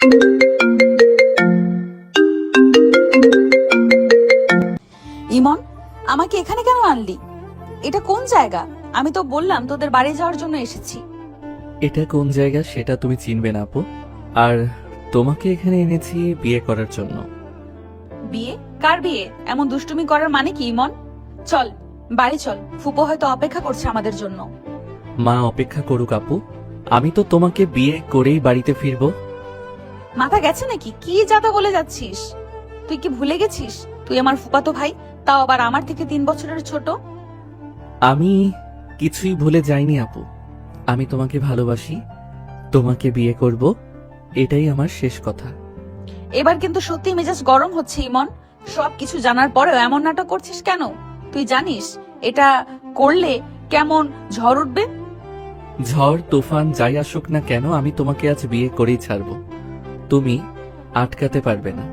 ইমন, আমাকে এখানে কেন আনলি? এটা কোন জায়গা? আমি তো বললাম তোদের বাড়ি যাওয়ার জন্য এসেছি। এটা কোন জায়গা সেটা তুমি চিনবে না আপু। আর তোমাকে এখানে এনেছি বিয়ে করার জন্য। বিয়ে? কার বিয়ে? এমন দুষ্টুমি করার মানে কি ইমন? চল বাড়ি চল, ফুপো হয়তো অপেক্ষা করছে আমাদের জন্য। মা অপেক্ষা করুক আপু, আমি তো তোমাকে বিয়ে করেই বাড়িতে ফিরবো। মাথা গেছে নাকি? কি যাতা বলে যাচ্ছিস? তুই কি ভুলে গেছিস তুই আমার ফুপাতো ভাই, তাও আবার আমার থেকে 3 বছরের ছোট? আমি কিছুই ভুলে যাইনি আপু, আমি তোমাকে ভালোবাসি, তোমাকে বিয়ে করব, এটাই আমার শেষ কথা। এবার কিন্তু সত্যি মেজাজ গরম হচ্ছে ইমন। সবকিছু জানার পরেও এমন নাটক করছিস কেন? তুই জানিস এটা করলে কেমন ঝড় উঠবে? ঝড় তুফান যাই আসুক না কেন, আমি তোমাকে আজ বিয়ে করেই ছাড়বো, তুমি আটকাতে পারবে না।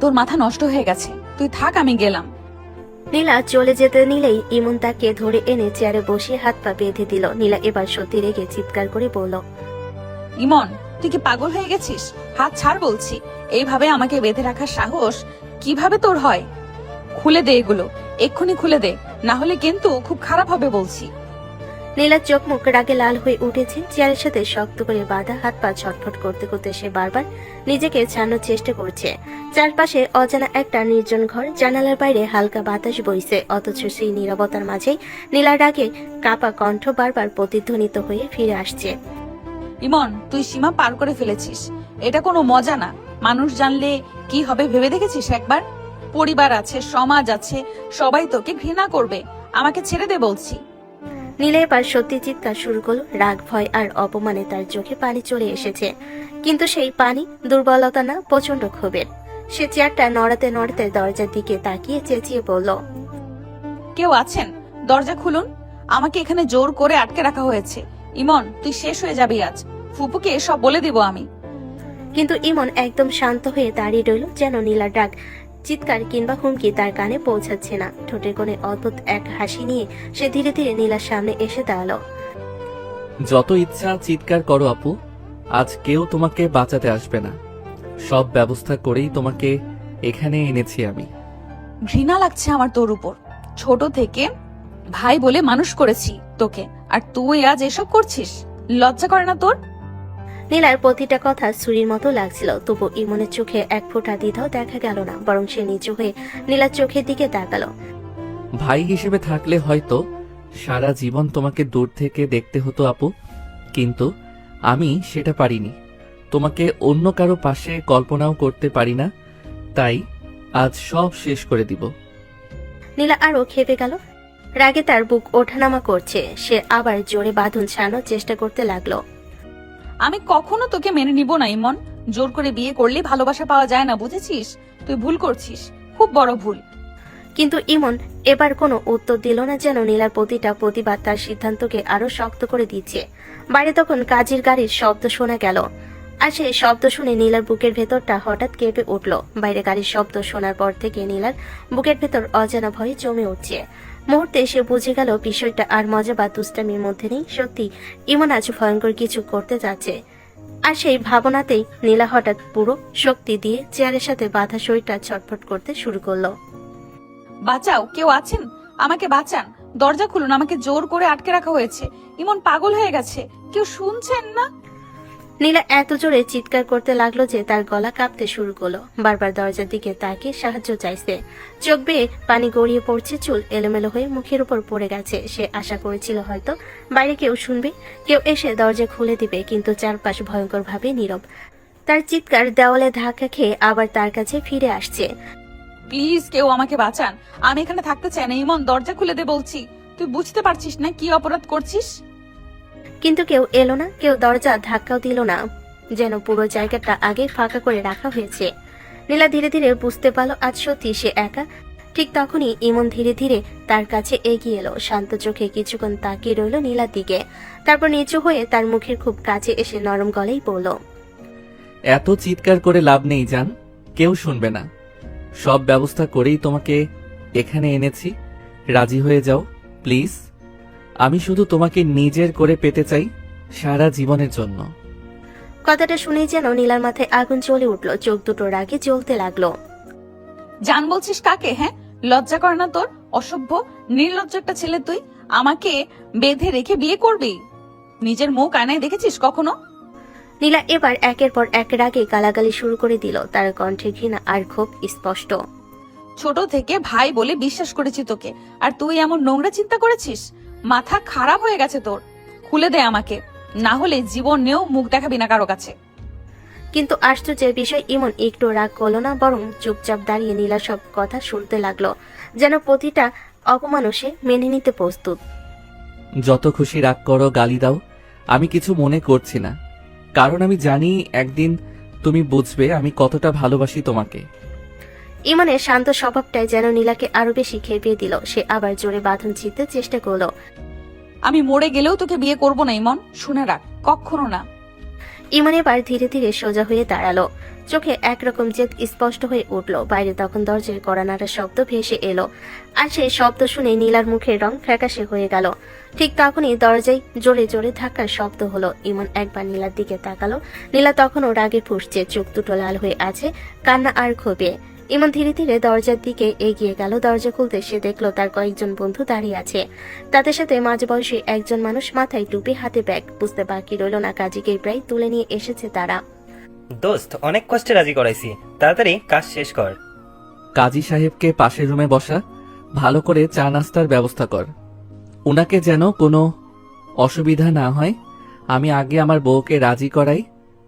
তোর মাথা নষ্ট হয়ে গেছে, তুই থাক, আমি গেলাম। নীলা চলে যেতে নিলেই ইমন তাকে ধরে এনে চেয়ারে বসিয়ে হাত পা বেঁধে দিল। নীলা এবার সত্যি রেগে চিৎকার করে বলল, ইমন, তুই কি পাগল হয়ে গেছিস? হাত ছাড় বলছি। এইভাবে আমাকে বেঁধে রাখার সাহস কিভাবে তোর হয়? খুলে দে এগুলো, এক্ষুনি খুলে দে, না হলে কিন্তু খুব খারাপ হবে বলছি। নীলার চোখ মুখ রাগে লাল হয়ে উঠেছে। চেয়ারের সাথে শক্ত করে বাঁধা হাত পা ছটফট করতে করতে সে বারবার নিজেকে ছাড়ানোর চেষ্টা করছে। চারপাশে অজানা একটা নির্জন ঘর, জানালার বাইরে হালকা বাতাস বইছে, অথচ সেই নীরবতার মাঝেই নীলার রাগে কাপা কণ্ঠ বারবার প্রতিধ্বনিত হয়ে ফিরে আসছে। ইমন, তুই সীমা পার করে ফেলেছিস। এটা কোনো মজা না। মানুষ জানলে কি হবে ভেবে দেখেছিস একবার? পরিবার আছে, সমাজ আছে, সবাই তোকে ঘৃণা করবে। আমাকে ছেড়ে দে বলছি। নীলা এবার সত্যি চিৎকার শুরু করলো। রাগ, ভয় আর অপমানে তার চোখে পানি চলে এসেছে, কিন্তু সেই পানি দুর্বলতা না, প্রচন্ড ক্ষোভের। সে চেয়ারটা নড়াতে নড়াতে দরজার দিকে তাকিয়ে চেঁচিয়ে বলল, কেউ আছেন? দরজা খুলুন। আমাকে এখানে জোর করে আটকে রাখা হয়েছে। ইমন, তুই শেষ হয়ে যাবি আজ। ফুপুকে সব বলে দিব আমি। কিন্তু ইমন একদম শান্ত হয়ে দাঁড়িয়ে রইল, যেন নীলার ডাক, চিৎকার কিংবা হুমকি তার কানে পৌঁছাচ্ছে না। ঠোঁটের কোণে অদ্ভুত এক হাসি নিয়ে সে ধীরে ধীরে নীলার সামনে এসে দাঁড়ালো। যত ইচ্ছা চিৎকার করো আপু, আজ কেউ তোমাকে বাঁচাতে আসবে না। সব ব্যবস্থা করেই তোমাকে এখানে এনেছি আমি। ঘৃণা লাগছে আমার তোর উপর। ছোট থেকে ভাই বলে মানুষ করেছি তোকে, আর তুই আজ এসব করছিস? লজ্জা করে না তোর? নীলার প্রতিটা কথা ছুরির মতো লাগছিল, তবু ইমনের চোখে এক ফোঁটা দ্বিধাও দেখা গেল না, বরং সে নিচু হয়ে নীলার চোখের দিকে তাকালো। ভাই হিসেবে থাকলে হয়তো সারা জীবন তোমাকে দূর থেকে দেখতে হতো আপু, কিন্তু আমি সেটা পারিনি। তোমাকে অন্য কারো পাশে কল্পনাও করতে পারি না, তাই আজ সব শেষ করে দিব। নীলা আরো খেপে গেল। রাগে তার বুক ওঠানামা করছে। সে আবার জোরে বাঁধন ছাড়ানোর চেষ্টা করতে লাগলো। আমি কখনো তোকে মেনে নিব না ইমন। জোর করে বিয়ে করলে ভালোবাসা পাওয়া যায় না, বুঝেছিস? তুই ভুল করছিস, খুব বড় ভুল। কিন্তু ইমন এবার কোনো উত্তর দিল না, যেন নীলার প্রতিটা প্রতিবাদ তার সিদ্ধান্তকে আরো শক্ত করে দিচ্ছে। বাইরে তখন কাজের গাড়ির শব্দ শোনা গেল, আর সেই শব্দ শুনে নীলার বুকের ভেতরটা হঠাৎ কেঁপে উঠল। বাইরে গাড়ির শব্দ শোনার পর থেকে নীলার বুকের ভেতর অজানা ভয়ে জমে উঠছে। মুহূর্তে সে বুঝে গেল বিষয়টা আর মজা বা দুষ্টামির মধ্যে নেই, সত্যি ইমন আজ ভয়ঙ্কর কিছু করতে যাচ্ছে। আর সেই ভাবনাতেই নীলা হঠাৎ পুরো শক্তি দিয়ে চেয়ারের সাথে বাঁধা শরীরটা ছটফট করতে শুরু করলো। বাঁচাও, কেউ আছেন? আমাকে বাঁচান, দরজা খুলুন, আমাকে জোর করে আটকে রাখা হয়েছে। ইমন পাগল হয়ে গেছে, কেউ শুনছেন না? নীলা এত জোরে চিৎকার করতে লাগলো যে তার গলা কাঁপতে শুরু করলো। বারবার দরজার দিকে তাকিয়ে সাহায্য চাইছে। চোখ বেয়ে পানি গড়িয়ে পড়ছে, চুল এলোমেলো হয়ে মুখের উপর পড়ে গেছে। সে আশা করেছিল হয়তো বাইরে কেউ শুনবে, কেউ এসে দরজা খুলে দিবে, কিন্তু চারপাশ ভয়ঙ্কর ভাবে নীরব। তার চিৎকার দেওয়ালে ধাক্কা খেয়ে আবার তার কাছে ফিরে আসছে। প্লিজ কেউ আমাকে বাঁচান, আমি এখানে থাকতে চাই না। ইমন, দরজা খুলে দে বলছি। তুই বুঝতে পারছিস না কি অপরাধ করছিস? কিন্তু কেউ এলো না, কেউ দরজা ধাক্কাও দিল না, যেন পুরো জায়গাটা আগে ফাঁকা করে রাখা হয়েছে। নীলা ধীরে ধীরে বুঝতে পারল আজ সত্যি সে একা। ঠিক তখনই ইমন ধীরে ধীরে তার কাছে এগিয়ে এলো। শান্ত চোখে কিছুক্ষণ তাকিয়ে রইল নীলার দিকে, তারপর নিচু হয়ে তার মুখের খুব কাছে এসে নরম গলায় বলল, এত চিৎকার করে লাভ নেই জান, কেউ শুনবে না। সব ব্যবস্থা করেই তোমাকে এখানে এনেছি, রাজি হয়ে যাও প্লিজ। আমি শুধু তোমাকে নিজের করে পেতে চাই সারা জীবনের জন্য। কথাটা শুনেই যেন নীলার মাথায় আগুন জ্বলে উঠলো, চোখ দুটো রাগে জ্বলতে লাগলো। জান বলছিস কাকে? হ্যাঁ, লজ্জা করে না তোর? অসভ্য নির্লজ্জ একটা ছেলে তুই। আমাকে বেঁধে রেখে বিয়ে করবি? নিজের মুখ আয়নায় দেখেছিস কখনো? নীলা এবার একের পর এক রাগে গালাগালি শুরু করে দিল, তার কণ্ঠে ঘৃণা আর ক্ষোভ স্পষ্ট। ছোট থেকে ভাই বলে বিশ্বাস করেছি তোকে, আর তুই এমন নোংরা চিন্তা করেছিস? মাথা খারাপ হয়ে গেছে তোর। খুলে দে আমাকে, না হলে জীবনেও মুখ দেখাবি না কারো কাছে। কিন্তু আশ্চর্যের বিষয়, ইমন একটু রাগ করলো না, বরং চুপচাপ দাঁড়িয়ে নীলা সব কথা শুনতে লাগলো, যেন প্রতিটা অপমানও সে মেনে নিতে প্রস্তুত। যত খুশি রাগ করো, গালি দাও, আমি কিছু মনে করছি না। কারণ আমি জানি একদিন তুমি বুঝবে আমি কতটা ভালোবাসি তোমাকে। ইমনের শান্ত স্বভাবটাই যেন নীলাকে আরো বেশি খেপিয়ে দিল। সে আবার জোরে বাঁধন ছিঁড়তে চেষ্টা করলো। আমি মরে গেলেও তোকে বিয়ে করব না ইমন, শুনে রাখ, কখনো না। ইমন এবার ধীরে ধীরে সোজা হয়ে দাঁড়ালো, চোখে একরকম জেদ স্পষ্ট হয়ে উঠলো। বাইরে তখন দরজায় কড়া নাড়ার শব্দ ভেসে এলো, আর সেই শব্দ শুনে নীলার মুখের রং ফ্যাকাশে হয়ে গেল। ঠিক তখনই দরজায় জোরে জোরে ধাক্কার শব্দ হলো। ইমন একবার নীলার দিকে তাকালো। নীলা তখনও রাগে ফুঁসছে, চোখ দুটো লাল হয়ে আছে কান্না আর ক্ষোভে। ইমন ধীরে ধীরে দরজার দিকে এগিয়ে গেল। দরজা খুলতে সে দেখলো তার কয়েকজন বন্ধু দাঁড়িয়ে আছে, তাদের সাথে মাঝবয়সী একজন মানুষ, মাথায় টুপি, হাতে ব্যাগ। বুঝতে বাকি রইল না কাজীকে প্রায় তুলে নিয়ে এসেছে তারা। দোস্ত, অনেক কষ্টে রাজি করাইছি, তাড়াতাড়ি কাজ শেষ কর। কাজী সাহেবকে পাশের রুমে বসা, ভালো করে চা নাস্তার ব্যবস্থা কর। উনাকে যেন কোনো অসুবিধা না হয়। আমি আগে আমার বউকে রাজি করাই,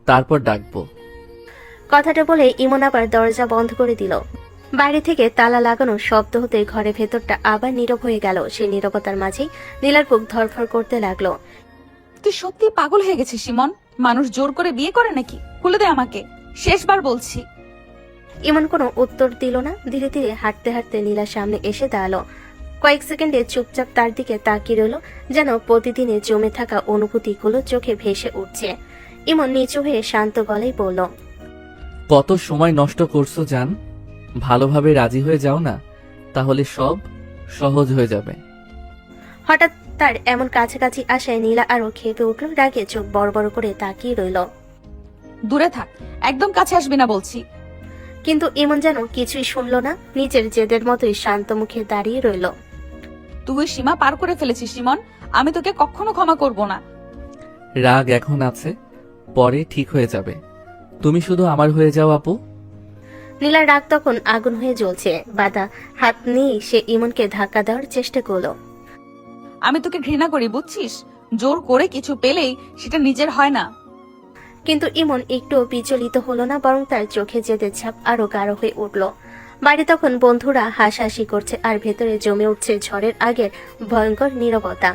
তারপর ডাকবো। কথাটা বলে ইমন আবার দরজা বন্ধ করে দিল। বাইরে থেকে তালা লাগানো শব্দ হতে ঘরের ভেতরটা আবার নীরব হয়ে গেল। সেই নীরবতার মাঝেই নীলার বুক ধরফর করতে লাগলো। তুই সত্যি পাগল হয়ে গেছিস ইমন? মানুষ জোর করে বিয়ে করে নাকি? খুলে দে আমাকে, শেষবার বলছি। ইমন কোনো উত্তর দিল না। ধীরে ধীরে হাঁটতে হাঁটতে নীলার সামনে এসে দাঁড়ালো। কয়েক সেকেন্ডে চুপচাপ তার দিকে তাকিয়ে রইল, যেন প্রতিদিনে জমে থাকা অনুভূতিগুলো চোখে ভেসে উঠছে। ইমন নিচু হয়ে শান্ত গলায় বলল, কত সময় নষ্ট করছো জান, ভালোভাবে রাজি হয়ে যাও না, তাহলে সব সহজ হয়ে যাবে। হঠাৎ তার এমন কাছাকাছি আসায় নীলা আরো খেপে উঠল, রাগে চোখ বড় বড় করে তাকিয়ে রইল। দূরে থাক, একদম কাছে আসবি না বলছি। কিন্তু ইমন যেন কিছুই শুনল না, নিজের জেদের মতোই শান্ত মুখে দাঁড়িয়ে রইল। তুই সীমা পার করে ফেলেছিস ইমন, আমি তোকে কখনো ক্ষমা করব না। রাগ এখন আছে, পরে ঠিক হয়ে যাবে। তুমি শুধু আমার হয়ে যাও আপু। নীলার রাগ তখন আগুন হয়ে জ্বলছে। বাধা হাত নিয়ে সে ইমনকে ধাক্কা দেওয়ার চেষ্টা করলো। আমি তোকে ঘৃণা করি বুঝছিস? জোর করে কিছু পেলেই সেটা নিজের হয় না। কিন্তু ইমন একটুও বিচলিত হলো না, বরং তার চোখে জেদের ছাপ আরো গাঢ় হয়ে উঠল। বাইরে তখন বন্ধুরা হাসাহাসি করছে, আর ভেতরে জমে উঠছে ঝড়ের আগের ভয়ঙ্কর নীরবতা।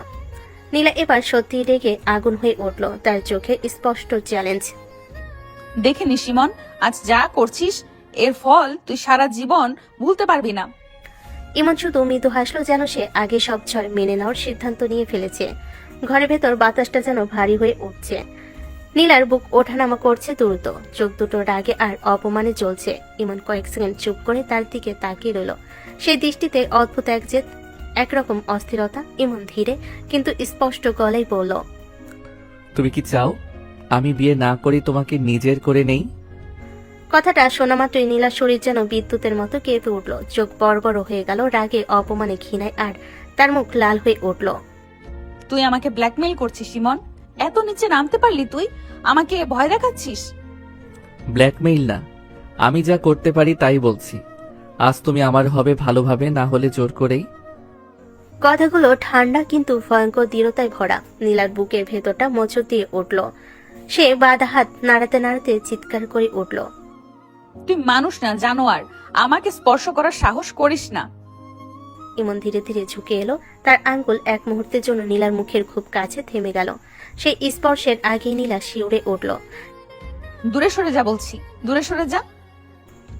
নীলা এবার সত্যি রেগে আগুন হয়ে উঠল, তার চোখে স্পষ্ট চ্যালেঞ্জ। দেখে নিস ইমন, আজ যা করছিস এর ফল তুই সারা জীবন ভুলতে পারবি না। ইমন শুধু মৃদু হাসলো, যেন সে আগে সব ঝড় মেনে নেওয়ার সিদ্ধান্ত নিয়ে ফেলেছে। ঘরের ভেতর বাতাসটা যেন ভারী হয়ে উঠছে। নীলার বুক ওঠানামা করছে দ্রুত, চোখ দুটো রাগে আর অপমানে জ্বলছে। ইমন কয়েক সেকেন্ড চুপ করে তার দিকে তাকিয়ে রইল। সেই দৃষ্টিতে অদ্ভুত এক জেদ, একরকম অস্থিরতা। ইমন ধীরে কিন্তু স্পষ্ট গলায় বলল, তুমি কি চাও আমি বিয়ে না করি, তোমাকে নিজের করে নেই? কথাটা শোনা মাত্রই নীলার শরীর যেন বিদ্যুতের মতো কেঁপে উঠল, চোখ বড় বড় হয়ে গেল রাগে, অপমানে, ঘৃণায়, আর তার মুখ লাল হয়ে উঠল। তুই আমাকে ব্ল্যাকমেইল করছিস ইমন? এত নিচে নামতে পারলি তুই? আমাকে ভয় দেখাচ্ছিস? ব্ল্যাকমেইল না, আমি যা করতে পারি তাই বলছি। আজ তুমি আমার হবে ভালোভাবে, না হলে জোর করেই। কথাগুলো ঠান্ডা কিন্তু ভয়ঙ্কর দৃঢ়তায় ভরা। নীলার বুকের ভেতরটা মোচড় দিয়ে উঠল। সে বাধা হাত নাড়াতে নাড়াতে চিৎকার করে উঠল, তুই মানুষ না জানোয়ার, আমাকে স্পর্শ করার সাহস করিস না। ইমন ধীরে ধীরে ঝুঁকে এলো, তার আঙ্গুল এক মুহূর্তের জন্য নীলার মুখের খুব কাছে থেমে গেল। সেই স্পর্শের আগে নীলা শিউরে উঠল। দূরে সরে যা বলছি, দূরে সরে যা।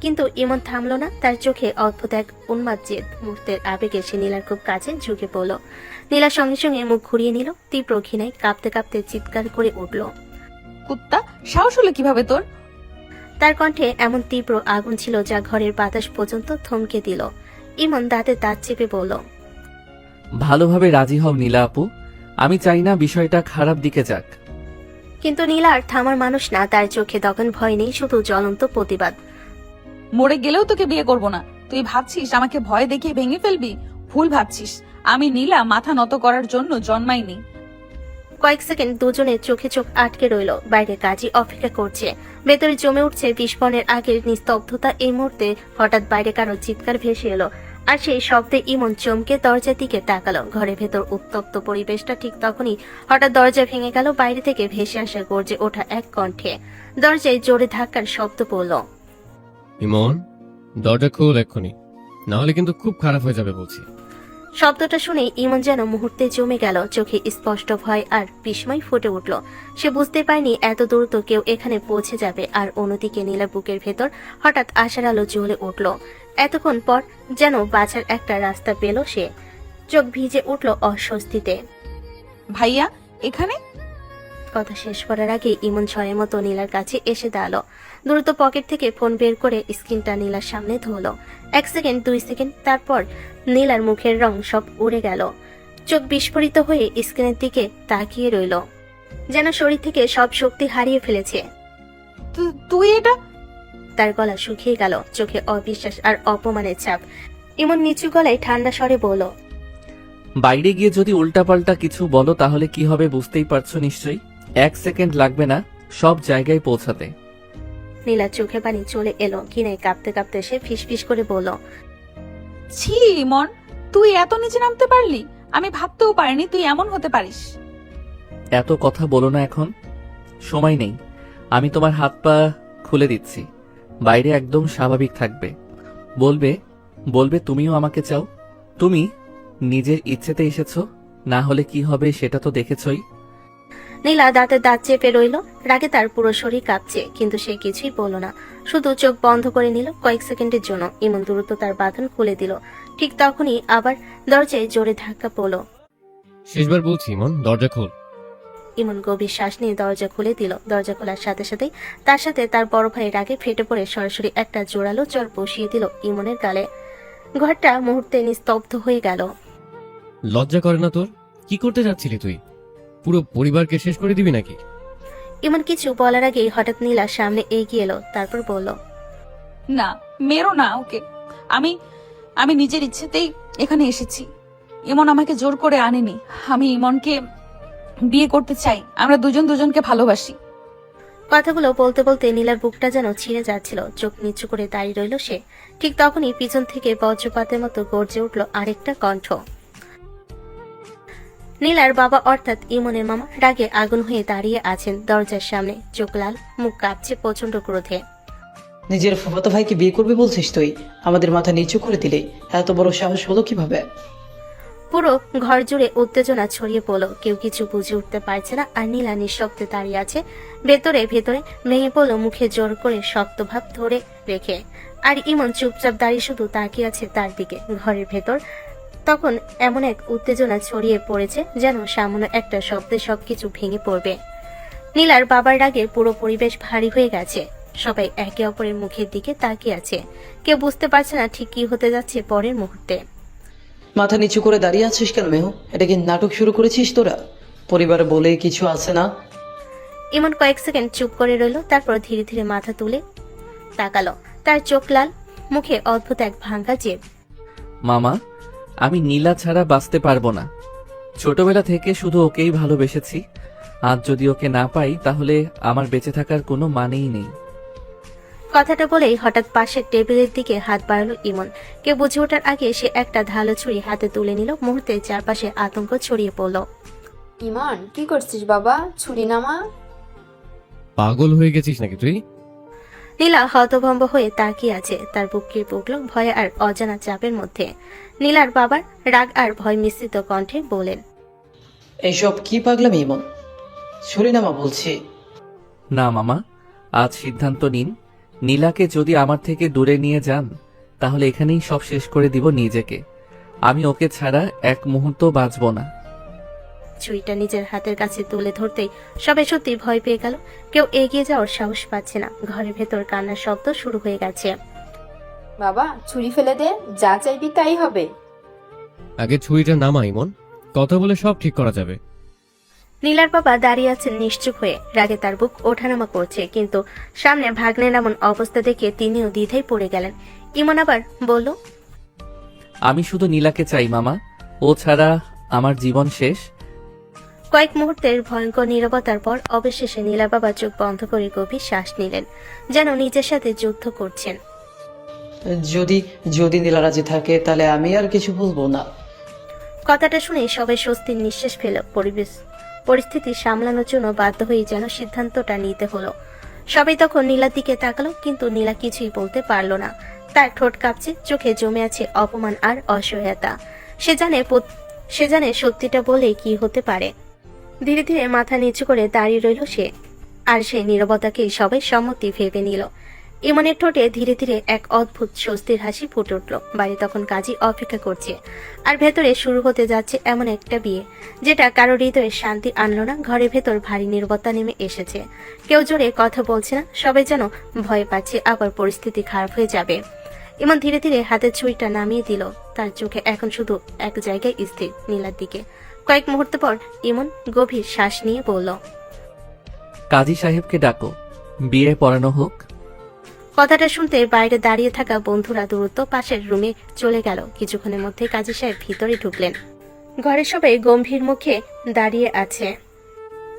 কিন্তু ইমন থামলো না, তার চোখে অদ্ভুত এক উন্মাদ জেদ। মুহূর্তের আবেগে সে নীলার খুব কাছে ঝুঁকে পড়ল। নীলার সঙ্গে সঙ্গে মুখ ঘুরিয়ে নিল, তীব্র ঘৃণায় কাঁপতে কাঁপতে চিৎকার করে উঠল, কুত্তা, সাহস হলো কিভাবে তোর? তার কণ্ঠে এমন তীব্র আগুন ছিল যা ঘরের বাতাস পর্যন্ত থমকে দিল। ইমন দাঁতে দাঁত চেপে বলল, ভালোভাবে রাজি হও নীলা আপু, আমি চাই না বিষয়টা খারাপ দিকে যাক। কিন্তু নীলা আর থামার মানুষ না, তার চোখে তখন ভয় নেই, শুধু জ্বলন্ত প্রতিবাদ। মরে গেলেও তোকে বিয়ে করব না। তুই ভাবছিস আমাকে ভয় দেখিয়ে ভেঙে ফেলবি? ভুল ভাবছিস। আমি নীলা মাথা নত করার জন্য জন্মাইনি। কয়েক সেকেন্ড দুজনের চোখে চোখ আটকে রইল। বাইরে কাজী অপেক্ষা করছে, ভেতরে জমে উঠছে বিস্ফোরণের আগের নিস্তব্ধতা। এই মুহূর্তে হঠাৎ বাইরে কারো চিৎকার ভেসে এলো, আর সেই শব্দে ইমন চমকে দরজার দিকে তাকালো। ঘরের ভেতর উত্তপ্ত পরিবেশটা। ঠিক তখনই হঠাৎ দরজা ভেঙে গেল। বাইরে থেকে ভেসে আসা গর্জে ওঠা এক কণ্ঠে। দরজায় জোরে ধাক্কার শব্দ পড়ল। ইমন, দরজা খোল এক্ষুনি, না হলে কিন্তু খুব খারাপ হয়ে যাবে বলছি। শব্দটা শুনে ইমন যেন মুহূর্তে জমে গেল। চোখে স্পষ্ট ভয় আর বিস্ময় ফুটে উঠল। সে বুঝতে পারেনি এত দ্রুত কেউ এখানে পৌঁছে যাবে। আর অন্যদিকে নীলার বুকের ভেতর হঠাৎ আশার আলো জ্বলে উঠল। এতক্ষণ পর যেন বাঁচার একটা রাস্তা পেল সে। চোখ ভিজে উঠল অস্বস্তিতে। ভাইয়া এখানে? কথা শেষ করার আগে ইমন ছয়ের মতো নীলার কাছে এসে দাঁড়ালো। দ্রুত পকেট থেকে ফোন বের করে স্ক্রিনটা নীলার সামনে ধরলো। 1 সেকেন্ড, 2 সেকেন্ড, তারপর নীলার মুখের রং সব উড়ে গেল। চোখ বিস্ফোরিত হয়ে স্ক্রিনের দিকে তাকিয়ে রইল, যেন শরীর থেকে সব শক্তি হারিয়ে ফেলেছে। তুই এটা? তার গলা শুকিয়ে গেল, চোখে অবিশ্বাস আর অপমানের ছাপ। ইমন নিচু গলায় ঠান্ডা স্বরে বলল, বাইরে গিয়ে যদি উল্টাপাল্টা কিছু বলো তাহলে কি হবে বুঝতেই পারছো নিশ্চয়ই। 1 সেকেন্ড লাগবে না সব জায়গায় পৌঁছাতে। নীলার চোখে পানি চলে এলো। কিনায় কাঁপতে কাঁপতে সে ফিসফিস করে বলল, ছি ইমন, তুই এত নিচে নামতে পারলি? আমি ভাবতেও পারিনি তুই এমন হতে পারিস। এত কথা বলো না এখন, সময় নেই। আমি তোমার হাত পা খুলে দিচ্ছি, বাইরে একদম স্বাভাবিক থাকবে। বলবে বলবে তুমিও আমাকে চাও। তুমি নিজের ইচ্ছেতে এসেছো, না হলে কি হবে সেটা তো দেখেছই। নীলা দাঁতে দাঁত চেপে রইল। রাগে তার পুরো শরীর কাঁপছে, কিন্তু সে কিছুই বলল না, শুধু চোখ বন্ধ করে নিল। কয়েক সেকেন্ডের জন্য ইমন দ্রুত তার বাঁধন খুলে দিল। ঠিক তখনই আবার দরজায় জোরে ধাক্কা পড়ল। শেষবার বলছি ইমন, দরজা খোল। ইমন গভীর শ্বাস নিয়ে দরজা খুলে দিল। দরজা খোলার সাথে সাথেই তার সাথে তার বড় ভাই রাগে ফেটে পড়ে সরাসরি একটা জোরালো চড় বসিয়ে দিল ইমনের গালে। ঘরটা মুহূর্তে নিস্তব্ধ হয়ে গেল। লজ্জা করে না তোর? কি করতে যাচ্ছিলি তুই? পুরো পরিবারকে শেষ করে দিবি নাকি? ইমন কিছু বলার আগেই হঠাৎ নীলা সামনে এগিয়ে এলো, তারপর বলল, না, মেরো না ওকে। আমি আমি নিজের ইচ্ছেতেই এখানে এসেছি। ইমন আমাকে জোর করে আনেনি। আমি ইমনকে বিয়ে করতে চাই। আমরা দুজন দুজনকে ভালোবাসি। কথাগুলো বলতে বলতে নীলার বুকটা যেন ছিঁড়ে যাচ্ছিল। চোখ নিচু করে দাঁড়িয়ে রইল সে। ঠিক তখনই পিছন থেকে বজ্রপাতের মতো গর্জে উঠল আরেকটা কণ্ঠ। নীলার বাবা অর্থাৎ ইমনের মামা রাগে আগুন হয়ে দাঁড়িয়ে আছেন দরজার সামনে। চোখ লাল, মুখ কাঁপছে প্রচন্ড ক্রোধে। নিজের ফুফাতো ভাইকে বিয়ে করবি বলছিস তুই? আমাদের মাথা নিচু করে দিলে এত বড় সাহস হলো কিভাবে? পুরো ঘর জুড়ে উত্তেজনা ছড়িয়ে পড়ল। কেউ কিছু বুঝে উঠতে পারছে না। আর নীলা নিঃশব্দে দাঁড়িয়ে আছে। ভেতরে ভেতরে ভেঙে পড়ল, মুখে জোর করে শক্ত ভাব ধরে রেখে। আর ইমন চুপচাপ দাঁড়িয়ে শুধু তাকিয়ে আছে তার দিকে। ঘরের ভেতর তখন এমন এক উত্তেজনা ছড়িয়ে পড়েছে যেন সামান্য একটা শব্দে সবকিছু ভেঙে পড়বে। নীলার বাবার রাগে পুরো পরিবেশ ভারী হয়ে গেছে। সবাই একে অপরের মুখের দিকে তাকিয়ে আছে। কেউ বুঝতে পারছে না ঠিক কি হতে যাচ্ছে পরের মুহূর্তে। মাথা নিচু করে দাঁড়িয়ে আছিস কেন মেহু? এটা কি নাটক শুরু করেছিস তোরা? পরিবারে বলে কিছু আছে না? ইমন কয়েক সেকেন্ড চুপ করে রইল, তারপর ধীরে ধীরে মাথা তুলে তাকালো। তার চোখ লাল, মুখে অদ্ভুত এক ভাঙা জেদ। মামা, আমি নীলা ছাড়া বাঁচতে পারবো না। ছোটবেলা থেকে শুধু ওকেই ভালোবেসেছি। আজ যদি ওকে না পাই তাহলে আমার বেঁচে থাকার কোনো মানেই নেই। কথাটা বলেই হঠাৎ পাশের টেবিলের দিকে হাত বাড়ালো ইমন। কেউ বুঝে ওঠার আগে সে একটা ধারালো ছুরি হাতে তুলে নিল। মুহূর্তে চারপাশে আতঙ্ক ছড়িয়ে পড়ল। ইমন, কি করছিস বাবা? ছুরি নামা। পাগল হয়ে গেছিস নাকি তুই? নীলা হতভম্ব হয়ে তাকিয়ে আছে। তার বুক কেঁপে উঠল ভয়ে আর অজানা চাপের মধ্যে। নীলার বাবার রাগ আর ভয় মিশ্রিত কণ্ঠে বলেন, এইসব কি পাগলামি ইমন? ছুরিনামা বলছি। না মামা, আজ সিদ্ধান্ত নিন। নীলাকে যদি আমার থেকে দূরে নিয়ে যান তাহলে এখানেই সব শেষ করে দিব নিজেকে। আমি ওকে ছাড়া এক মুহূর্ত বাঁচব না। ছুরিটা নিজের হাতের কাছে তুলে ধরতেই সবাই সত্যি ভয় পেয়ে গেল। কেউ এগিয়ে যাওয়ার সাহস পাচ্ছে না। ঘরের ভেতর কান্নার শব্দ শুরু হয়ে গেছে। বাবা, ছুরি ফেলে দে, যা চাইবি তাই হবে। আগে ছুরিটা নামা ইমন, কথা বলে সব ঠিক করা যাবে। নীলার বাবা দাঁড়িয়ে আছেন নিশ্চুপ হয়ে, রাগে তার বুক ওঠানামা করছে, কিন্তু সামনে ভাগ্নের এমন অবস্থা দেখে তিনিও দ্বিধায় পড়ে গেলেন। ইমন আবার বলল, আমি শুধু নীলাকে চাই মামা, ও ছাড়া আমার জীবন শেষ। কয়েক মুহূর্তের ভয়ঙ্কর নীরবতার পর অবশেষে নীলার বাবা চোখ বন্ধ করে গভীর শ্বাস নিলেন, যেন নিজের সাথে যুদ্ধ করছেন। যদি যদি নীলা রাজি থাকে তাহলে আমি আর কিছু বলবো না। কথাটা শুনে সবাই স্বস্তির নিঃশ্বাস ফেল। পরিস্থিতি সামলানোর জন্য বাধ্য হয়ে যেন সিদ্ধান্তটা নিতে হলো। সবাই তখন নীলার দিকে তাকালো, কিন্তু নীলা কিছুই বলতে পারলো না। তার ঠোঁট কাঁপছে, চোখে জমে আছে অপমান আর অসহায়তা। সে জানে সত্যিটা বলে কি হতে পারে। ধীরে ধীরে মাথা নিচু করে দাঁড়িয়ে রইল সে, আর সেই নীরবতাকেই সবাই সম্মতি ভেবে নিল। ইমনের ঠোঁটে ধীরে ধীরে এক অদ্ভুত স্বস্তির হাসি ফুটে উঠল। বাড়ি তখন কাজী অপেক্ষা করছে, আর ভেতরে শুরু হতে যাচ্ছে এমন একটা বিয়ে যেটা কারো হৃদয়ে শান্তি আনলো না। ঘরের ভেতর ভারী নীরবতা নেমে এসেছে, কেউ জোরে কথা বলছে না, সবাই যেন ভয় পাচ্ছে আবার পরিস্থিতি খারাপ হয়ে যাবে। ইমন ধীরে ধীরে হাতের ছুরিটা নামিয়ে দিল, তার চোখে এখন শুধু এক জায়গায় স্থির, নীলার দিকে। কয়েক মুহূর্ত পর ইমন গভীর শ্বাস নিয়ে বলল, কাজী সাহেবকে ডাকো, বিয়ে পড়ানো হোক। কথাটা শুনতে বাইরে দাঁড়িয়ে থাকা বন্ধুরা দ্রুত পাশের রুমে চলে গেল। কিছুক্ষণের মধ্যে কাজী সাহেব ভিতরে ঢুকলেন। ঘরে সবাই গম্ভীর মুখে দাঁড়িয়ে আছে,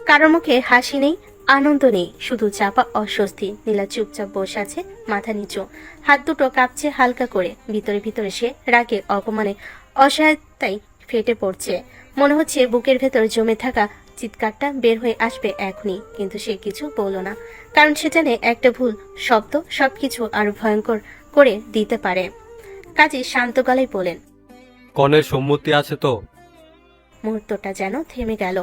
কারোর মুখে হাসি নেই, আনন্দ নেই, শুধু চাপা অস্বস্তি। নীলা চুপচাপ বসে আছে, মাথা নিচু, হাত দুটো কাঁপছে হালকা করে। ভিতরে ভিতরে সে রাগে, অপমানে, অসহায়তায় ফেটে পড়ছে। মনে হচ্ছে বুকের ভেতর জমে থাকা চিৎকারটা বের হয়ে আসবে এখনই, কিন্তু সে কিছু বলল না, কারণ সে জানে একটা ভুল শব্দ সবকিছু আরো ভয়ঙ্কর করে দিতে পারে। কাজী শান্ত গলায় বলেন, কনের সম্মতি আছে তো? মুহূর্তটা যেন থেমে গেল।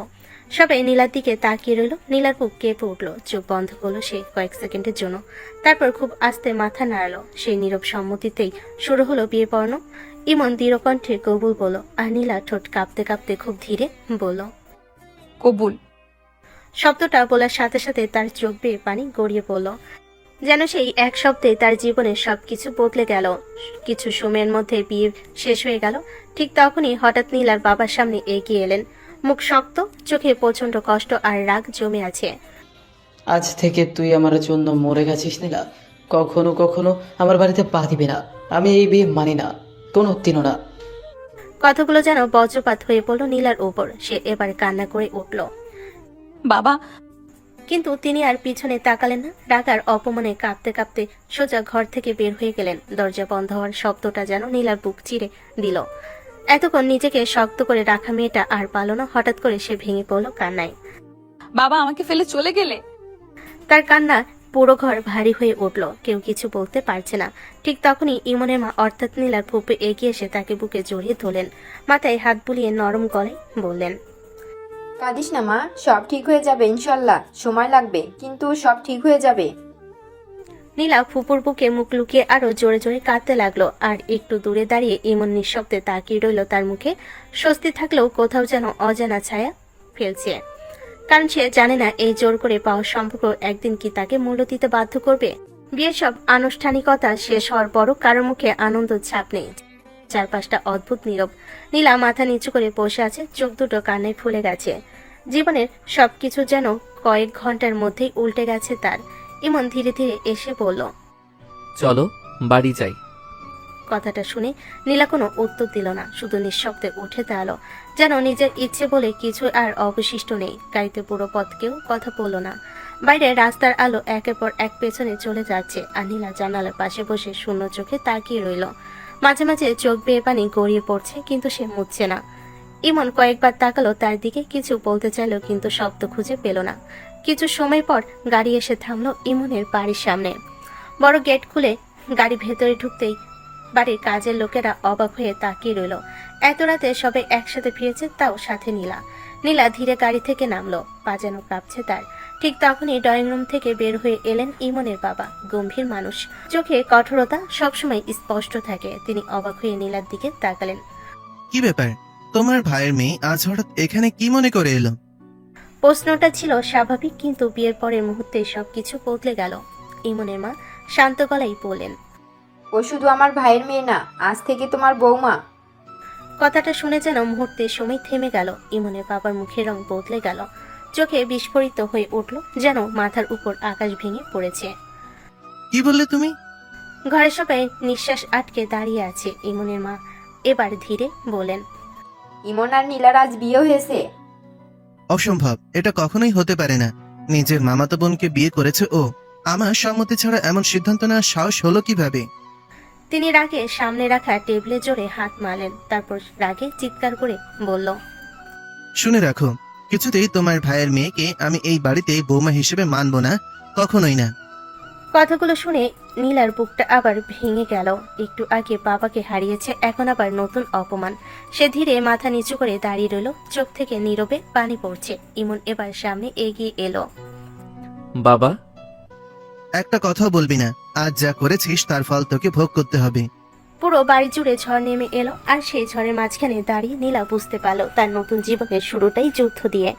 সবাই নীলার দিকে তাকিয়ে রইল। নীলার বুক কেঁপে উঠল, চোখ বন্ধ করলো সে কয়েক সেকেন্ডের জন্য, তারপর খুব আস্তে মাথা নাড়ালো। সেই নীরব সম্মতিতেই শুরু হলো বিয়ে পড়ানো। ইমন দৃঢ় কণ্ঠে কবুল বলল, আর নীলা ঠোঁট কাঁপতে কাঁপতে খুব ধীরে বলল, কবুল। শব্দটা বলার সাথে সাথে তার চোখ বেয়ে পানি গড়িয়ে পড়ল, যেন সেই এক শব্দে তার জীবনের সবকিছু বদলে গেল। কিছু সময়ের মধ্যে বিয়ে শেষ হয়ে গেল। ঠিক তখনই হঠাৎ নীলার বাবার সামনে এগিয়ে এলেন, মুখ শক্ত, চোখে প্রচন্ড কষ্ট আর রাগ জমে আছে। আজ থেকে তুই আমার জন্য মরে গেছিস নীলা। কখনো কখনো আমার বাড়িতে পা দিবে না। আমি এই বিয়ে মানি না, কোনো দিনও না। কথাগুলো যেন বজ্রপাত হয়ে পড়ল নীলার উপর। সে এবার কান্না করে উঠল, বাবা, কিন্তু তিনি আর পিছনে তাকালেন না। রাগ আর অপমানে কাঁপতে কাঁপতে সোজা ঘর থেকে বের হয়ে গেলেন। দরজা বন্ধ হওয়ার শব্দটা যেন নীলার বুক চিরে দিল। এতক্ষণ নিজেকে শক্ত করে রাখা মেয়েটা আর পারল না, হঠাৎ করে সে ভেঙে পড়ল কান্নায়। বাবা আমাকে ফেলে চলে গেলে? তার কান্না পুরো ঘর ভারী হয়ে উঠল, কেউ কিছু বলতে পারছে না। ঠিক তখনই ইমনের মা অর্থাৎ নীলার ফুপে এগিয়ে এসে তাকে বুকে জড়িয়ে ধরলেন, মাথায় হাত বুলিয়ে নরম গলায় বললেন, কাঁদিস না মা, সব ঠিক হয়ে যাবে ইনশাল্লাহ। সময় লাগবে, কিন্তু সব ঠিক হয়ে যাবে। নীলা ফুপুর বুকে মুখ লুকিয়ে আরো জোরে জোরে কাঁদতে লাগলো, আর একটু দূরে দাঁড়িয়ে ইমন নিঃশব্দে তাকিয়ে রইল। তার মুখে স্বস্তি থাকলেও কোথাও যেন অজানা ছায়া ফেলছে, কারণ সে জানে না এই জোর করে পাওয়ার সম্পর্ক একদিন কি তাকে মূল্য দিতে বাধ্য করবে। বিয়ের সব আনুষ্ঠানিকতা শেষ হওয়ার পরও কারো মুখে আনন্দ ছাপ নেই, চারপাশটা অদ্ভুত নীরব। নীলা মাথা নিচু করে বসে আছে, চোখ দুটো কান্নায় ফুলে গেছে। জীবনের সবকিছু যেন কয়েক ঘন্টার মধ্যেই উল্টে গেছে তার। ইমন ধীরে ধীরে এসে বলল, চলো বাড়ি যাই। কথাটা শুনে নীলা কোনো উত্তর দিল না, শুধু নিঃশব্দে উঠে দাঁড়ালো, যেন নিজের ইচ্ছে বলে কিছু আর অবশিষ্ট নেই। গাড়িতে পুরো পথ কেউ কথা বলল না। বাইরে রাস্তার আলো একের পর এক পেছনে চলে যাচ্ছে, আর নীলা জানালার পাশে বসে শূন্য চোখে তাকিয়ে রইল। মাঝে মাঝে চোখ বেয়ে পানি গড়িয়ে পড়ছে, কিন্তু সে মুছছে না। ইমন কয়েকবার তাকালো তার দিকে, কিছু বলতে চাইল কিন্তু শব্দ খুঁজে পেল না। কিছু সময় পর গাড়ি এসে থামলো ইমনের বাড়ির সামনে। বড় গেট খুলে গাড়ি ভেতরে ঢুকতেই বাড়ির কাজের লোকেরা অবাক হয়ে তাকিয়ে রইল। এত রাতে সবাই একসাথে ফিরেছে, তাও সাথে নীলা। নীলা ধীরে গাড়ি থেকে নামলো, পা যেন কাঁপছে তার। ঠিক তখনই ড্রয়িং রুম থেকে বের হয়ে এলেন ইমনের বাবা, গম্ভীর মানুষ, চোখে কঠোরতা সবসময় স্পষ্ট থাকে। তিনি অবাক হয়ে নীলার দিকে তাকালেন। কি ব্যাপার, তোমার ভাইয়ের মেয়ে আজ হঠাৎ এখানে কি মনে করে এলো? প্রশ্নটা ছিল স্বাভাবিক, কিন্তু বিয়ের পরের মুহূর্তে সবকিছু বদলে গেল। ইমনের মা শান্ত গলায় বললেন, ও শুধু আমার ভাইয়ের মেয়ে না, আজ থেকে তোমার বৌমা। কথাটা শুনে যেন মুহূর্তে সময় থেমে গেল। ইমনের বাবার মুখের রং বদলে গেল, চোখে বিস্ফোরিত হয়ে উঠল, যেন মাথার উপর আকাশ ভেঙে পড়েছে। কি বললে তুমি? ঘরের সবাই নিঃশ্বাস আটকে দাঁড়িয়ে আছে। ইমনের মা এবার ধীরে বলেন, ইমন আর নীলার আজ বিয়ে হয়েছে। অসম্ভব, এটা কখনোই হতে পারে না। নিজের মামাতো বোনকে বিয়ে করেছে ও। আমার সম্মতি ছাড়া এমন সিদ্ধান্ত নেওয়ার সাহস হলো কিভাবে? তিনি রাগে সামনে রাখা টেবিলে জোরে হাত মারলেন, তারপর রাগে চিৎকার করে বলল, শুনে রাখো, কিছুতেই তোমার ভাইয়ের মেয়েকে আমি এই বাড়িতে বৌমা হিসেবে মানবো না, কখনোই না। কথাগুলো শুনে নীলার বুকটা আবার ভেঙে গেল। একটু আগে বাবাকে হারিয়েছে, এখন আবার নতুন অপমান। সে ধীরে মাথা নিচু করে দাঁড়িয়ে রইল, চোখ থেকে নীরবে পানি পড়ছে। ইমন এবার সামনে এগিয়ে এলো। বাবা, একটা কথাও বলবি না। আজ যা করেছিস তার ফল তোকে ভোগ করতে হবে। পুরো বাড়ি জুড়ে ঝড় নেমে এলো, আর সেই ঝড়ের মাঝখানে দাঁড়িয়ে নীলা বুঝতে পারল তার নতুন জীবনের শুরুটাই যুদ্ধ দিয়ে।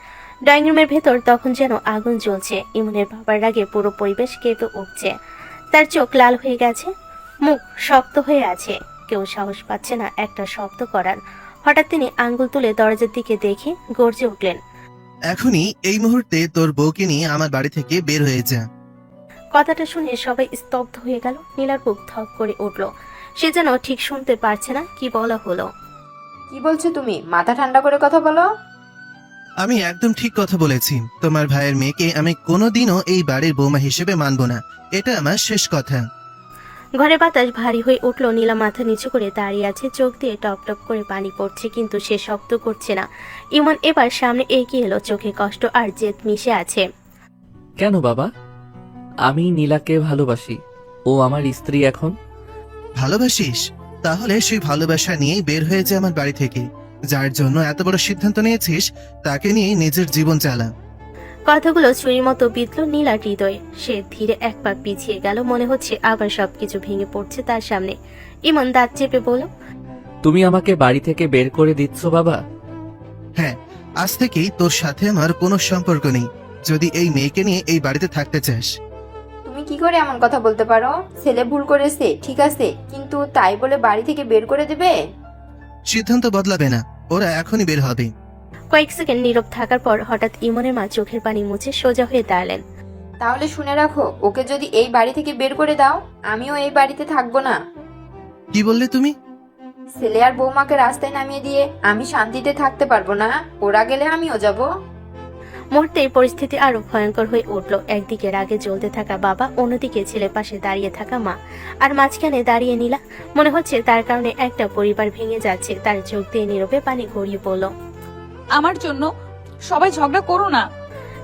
ড্রয়িং রুমের ভেতর তখন যেন আগুন জ্বলছে। ইমনের বাবার রাগে পুরো পরিবেশ কেঁপে উঠছে। তার চোখ লাল হয়ে গেছে, মুখ শক্ত হয়ে আছে, কেউ সাহস পাচ্ছে না একটা শব্দ করার। হঠাৎ তিনি আঙ্গুল তুলে দরজার দিকে দেখে গর্জে উঠলেন, এখনই এই মুহূর্তে তোর বউকে নিয়ে আমার বাড়ি থেকে বের হয়ে যা। কথাটা শুনে সবাই স্তব্ধ হয়ে গেল। নীলার বুক ধক করে উঠল, সে যেন ঠিক শুনতে পারছে না কি বলা হলো। কি বলছো তুমি? মাথা ঠান্ডা করে কথা বলো। আমি একদম ঠিক কথা বলেছি। তোমার ভাইয়ের মেয়েকে আমি কোনোদিনও এই বাড়ির বৌমা হিসেবে মানবো না, এটা আমার শেষ কথা। ঘরে বাতাস ভারী হয়ে উঠল। নীলা মাথা নিচু করে দাঁড়িয়ে আছে, চোখ দিয়ে টপ টপ করে পানি পড়ছে, কিন্তু সে শব্দ করছে না। ইমন এবার সামনে এগিয়ে এলো, চোখে কষ্ট আর জেদ মিশে আছে। কেন বাবা? আমি নীলাকে ভালোবাসি, ও আমার স্ত্রী এখন। ভালোবাসিস? তাহলে সেই ভালোবাসা নিয়েই বের হয়ে যা আমার বাড়ি থেকে। যার জন্য এত বড় সিদ্ধান্ত নিয়েছিস তাকে নিয়ে নিজের জীবন চালা। কথাগুলো ছুরির মতো বিঁধল নীলার হৃদয়ে। সে ধীরে এক পা পিছিয়ে গেল, মনে হচ্ছে আবার সবকিছু ভেঙে পড়ছে তার সামনে। ইমন দাঁত চেপে বলল, তুমি আমাকে বাড়ি থেকে বের করে দিচ্ছ বাবা? হ্যাঁ, আজ থেকেই তোর সাথে আমার কোনো সম্পর্ক নেই, যদি এই মেয়েকে নিয়ে এই বাড়িতে থাকতে চাস। তুমি কি করে এমন কথা বলতে পারো? ছেলে ভুল করেছে ঠিক আছে, কিন্তু তাই বলে বাড়ি থেকে বের করে দেবে? সিদ্ধান্ত বদলাবে না, ওরা এখনই বের হবে। কয়েক সেকেন্ড নীরব থাকার পর হঠাৎ ইমনের মা চোখের পানি মুছে সোজা হয়ে দাঁড়ালেন। তাহলে শুনে রাখো, ওকে যদি এই বাড়ি থেকে বের করে দাও, আমিও এই বাড়িতে থাকবো না। কি বললে তুমি? ছেলে আর বৌমাকে রাস্তায় নামিয়ে দিয়ে আমি শান্তিতে থাকতে পারবো না। ওরা গেলে আমিও যাব। মুহূর্তে পরিস্থিতি আরো ভয়ঙ্কর হয়ে উঠল। একদিকে রাগে জ্বলতে থাকা বাবা, অন্যদিকে ছেলের পাশে দাঁড়িয়ে থাকা মা, আর মাঝখানে দাঁড়িয়ে নীলা। মনে হচ্ছে তার কারণে একটা পরিবার ভেঙে যাচ্ছে। তার চোখ দিয়ে নীরবে পানি গড়িয়ে পড়ল। আমার জন্য সবাই ঝগড়া করো না।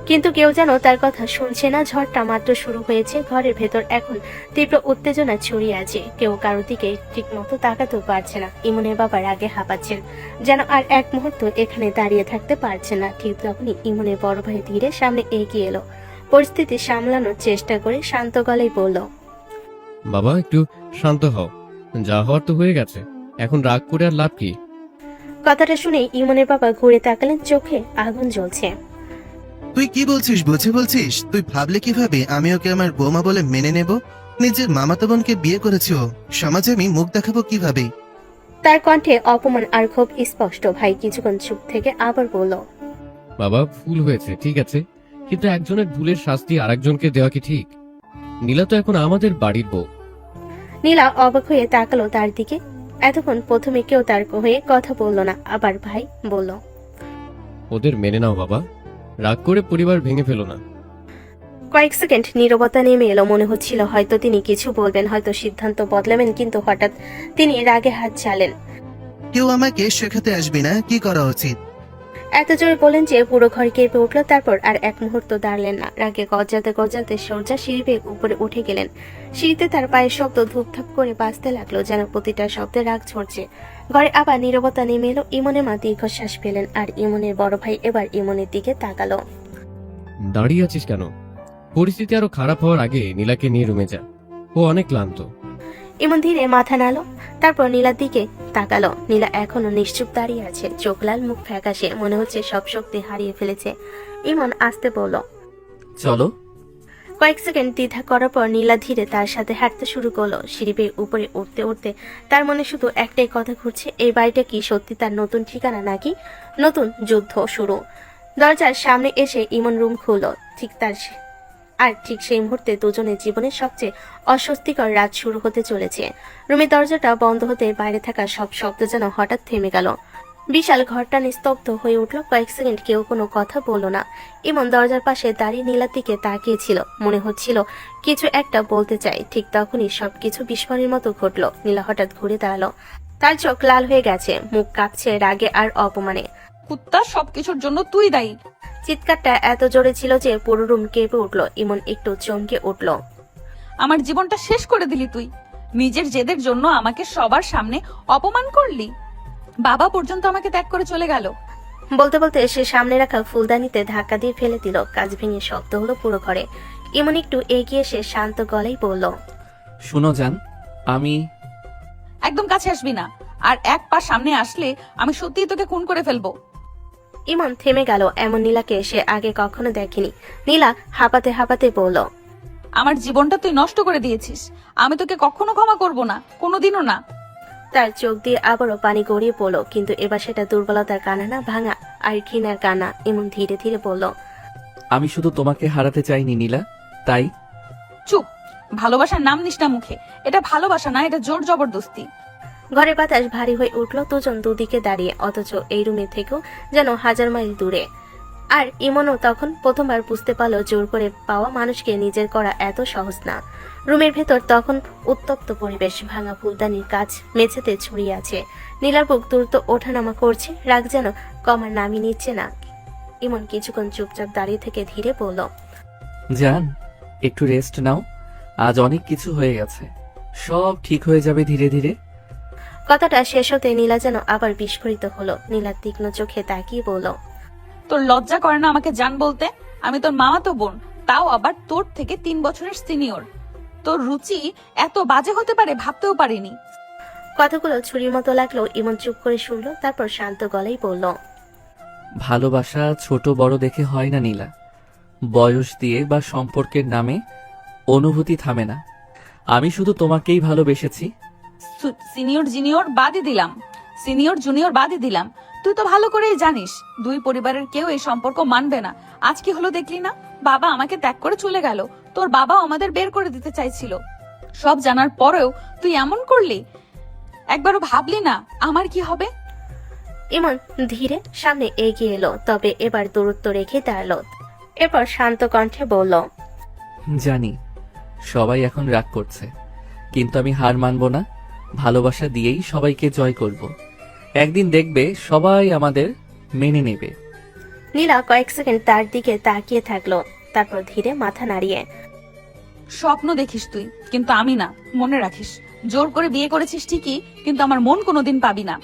কিন্তু কেউ যেন তার কথা শুনছে না। ঝড়টা মাত্র শুরু হয়েছে, ঘরের ভেতর এখন তীব্র উত্তেজনা ছড়িয়ে আছে। কেউ কারোর দিকে ঠিক মতো তাকাতেও পারছে না। ইমনের বাবা রাগে হাঁপাচ্ছেন, যেন আর এক মুহূর্ত এখানে দাঁড়িয়ে থাকতে পারছে না। ঠিক তখনই ইমনের বড় ভাই ধীরে সামনে এগিয়ে এলো, পরিস্থিতি সামলানোর চেষ্টা করে শান্ত গলায় বলল, বাবা একটু শান্ত হও, যা হওয়ার তো হয়ে গেছে, এখন রাগ করে আর লাভ কি? কথাটা শুনে ইমনের বাবা ঘুরে তাকালেন, চোখে আগুন জ্বলছে। তুই কি বলছিস? বুঝে বলছিস? তুই ভাবলে কিভাবে আমি ওকে আমার বৌমা বলে মেনে নেব? নিজের মামাতো বোনকে বিয়ে করেছি ও, সমাজে আমি মুখ দেখাবো কিভাবে? তার কণ্ঠে অপমান আর ক্ষোভ স্পষ্ট। ভাই কিছুক্ষণ চুপ থেকে আবার বলল, বাবা ভুল হয়েছে ঠিক আছে, কিন্তু একজনের ভুলের শাস্তি আরেকজনকে দেওয়া কি ঠিক? নীলা তো এখন আমাদের বাড়ির বউ। নীলা অবাক হয়ে তাকালো তার দিকে। এতক্ষণ প্রথমে কেউ তার হয়ে কথা বলল না, আবার ভাই বলল, ওদের মেনে নাও বাবা, রাগ করে পরিবার ভেঙে ফেলো না। কয়েক সেকেন্ড নীরবতা নেমে এলো। মনে হচ্ছিল হয়তো তিনি কিছু বলবেন, হয়তো সিদ্ধান্ত বদলাবেন, কিন্তু হঠাৎ তিনি রাগে হাত ছাড়লেন। কেউ আমাকে শেখাতে আসবি না কি করা উচিত। এত জোরে বলেন যে পুরো ঘর কেঁপে উঠল। তারপর আর এক মুহূর্ত দাঁড়ালেন না। রাগে গজাতে গজাতে সোজা সিঁড়ি বেয়ে উপরে উঠে গেলেন। সিঁড়িতে তার পায়ের শব্দ ধূপধাপ করে বাজতে লাগলো, যেন প্রতিটা শব্দে রাগ ঝরছে। ঘরে আবার নীরবতা নেমে এলো। ইমনের মা দীর্ঘশ্বাস পেলেন, আর ইমনের বড় ভাই এবার ইমনের দিকে তাকালো। দাঁড়িয়ে আছিস কেন? পরিস্থিতি আরো খারাপ হওয়ার আগে নীলাকে নিয়ে রুমে যা, ও অনেক ক্লান্ত। ইমন ধীরে মাথা নাড়ল, তারপর নীলার দিকে তাকালো। নীলা এখনো নিশ্চুপ দাঁড়িয়ে আছে, চোখ লাল, মুখ ফ্যাকাশে, মনে হচ্ছে সব শক্তি হারিয়ে ফেলেছে। ইমন আস্তে বলল, চলো। কয়েক সেকেন্ড দ্বিধা করার পর নীলা ধীরে তার সাথে হাঁটতে শুরু করলো। সিঁড়ি বেয়ে উপরে উঠতে উঠতে তার মনে শুধু একটাই কথা ঘুরছে, এই বাড়িটা কি সত্যি তার নতুন ঠিকানা, নাকি নতুন যুদ্ধ শুরু? দরজার সামনে এসে ইমন রুম খুলল। ঠিক সেই মুহূর্তে দুজনের জীবনের সবচেয়ে অস্বস্তিকর রাত শুরু হতে চলেছে। রুমের দরজাটা বন্ধ হতে বাইরে থাকা সব শব্দ যেন হঠাৎ থেমে গেল। বিশাল ঘরটা নিস্তব্ধ হয়ে উঠল। কয়েক সেকেন্ড কেউ কোনো কথা বলল না। ইমন দরজার পাশে দাঁড়িয়ে নীলার দিকে তাকিয়েছিল। মনে হচ্ছিল কিছু একটা বলতে চাই। ঠিক তখনই সবকিছু বিস্ময়ের মতো ঘটল। নীলা হঠাৎ ঘুরে দাঁড়ালো। তার চোখ লাল হয়ে গেছে, মুখ কাঁপছে রাগে আর অপমানে। কুত্তা, সবকিছুর জন্য তুই দায়ী। চিৎকারটা এত জোরে ছিল যে পুরো রুম কেঁপে উঠল। ইমন একটু চমকে উঠল। আমার জীবনটা শেষ করে দিলি তুই। নিজের জেদের জন্য আমাকে সবার সামনে অপমান করলি। বাবা পর্যন্ত আমাকে ত্যাগ করে চলে গেল। বলতে বলতে সে সামনে রাখা ফুলদানিতে ধাক্কা দিয়ে ফেলে দিল। কাঁচ ভেঙে শব্দ হলো পুরো ঘরে। ইমন একটু এগিয়ে এসে শান্ত গলায় বলল, শুনো জান, আমি একদম কাছে আসবি না, আর এক পা সামনে আসলে আমি সত্যিই তোকে খুন করে ফেলবো। ইমন থেমে গেল। এমন নীলাকে সে আগে কখনো দেখেনি। নীলা হাঁপাতে হাঁপাতে বলল, আমার জীবনটা তুই নষ্ট করে দিয়েছিস। আমি তোকে কখনো ক্ষমা করব না, কোনোদিনও না। তার চোখ দিয়ে আবারও পানি গড়িয়ে পড়ল, কিন্তু এবার সেটা দুর্বলতার কান্না না, ভাঙা আর ঘৃণার কান্না। ইমন ধীরে ধীরে বলল, আমি শুধু তোমাকে হারাতে চাইনি নীলা, তাই। চুপ, ভালোবাসার নাম নিস না মুখে। এটা ভালোবাসা না, এটা জোর জবরদস্তি। ঘরের বাতাস ভারী হয়ে উঠল। দুজন দুদিকে দাঁড়িয়ে, অথচ এই রুমে থেকেও যেন হাজার মাইল দূরে। আর ইমনও তখন প্রথমবার বুঝতে পারলো জোর করে পাওয়া মানুষকে নিজের করা এত সহজ না। রুমের ভেতর তখন উত্তপ্ত পরিবেশ। ভাঙা ফুলদানির কাজ মেঝেতে ছড়িয়ে আছে। নীলার বুক দ্রুত ওঠানামা করছে। রাগ যেন কমার নামই নিচ্ছে না। ইমন কিছুক্ষণ চুপচাপ দাঁড়িয়ে থেকে ধীরে বলল, জান, একটু রেস্ট নাও। আজ অনেক কিছু হয়ে গেছে, সব ঠিক হয়ে যাবে ধীরে ধীরে। কথাটা শেষ হতে নীলা যেন আবার বিস্ফোরিত হলো। নীলার তীক্ষ্ণ চোখে তাকিয়ে বলল, তোর লজ্জা করে না আমাকে জান বলতে? আমি তোর মামাতো বোন, তাও আবার তোর থেকে 3 বছরের সিনিয়র। তোর রুচি এত বাজে হতে পারে ভাবতেও পারিনি। কথাগুলো ছুরির মতো লাগলো। ইমন চুপ করে শুনলো, তারপর শান্ত গলায় বলল, ভালোবাসা ছোট বড় দেখে হয় না নীলা। বয়স দিয়ে বা সম্পর্কের নামে অনুভূতি থামে না। আমি শুধু তোমাকেই ভালোবেসেছি। সিনিয়র জুনিয়র বাদই দিলাম, সিনিয়র জুনিয়র বাদই দিলাম। তুই তো ভালো করেই জানিস দুই পরিবারের কেউ এই সম্পর্ক মানবে না। আজ কি হলো দেখলি না? বাবা আমাকে ত্যাগ করে চলে গেল। তোর বাবাও আমাদের বের করে দিতে চাইছিল। সব জানার পরেও তুই এমন করলি। একবারও ভাবলি না আমার কি হবে? ইমন ধীরে সামনে এগিয়ে এলো, তবে এবার দূরত্ব রেখে দাঁড়ালো। এরপর শান্ত কণ্ঠে বলল, জানি সবাই এখন রাগ করছে, কিন্তু আমি হার মানব না। ভালোবাসা দিয়েই সবাইকে জয় করব। একদিন দেখবে সবাই আমাদের মেনে নেবে। নীলা কয়েক সেকেন্ড তার দিকে তাকিয়ে থাকলো, তারপর ধীরে মাথা নাড়িয়ে, স্বপ্ন দেখিস তুই, কিন্তু আমি না। মনে রাখিস, জোর করে বিয়ে করেছিস ঠিকই, কিন্তু আমার মন কোনোদিন পাবি না।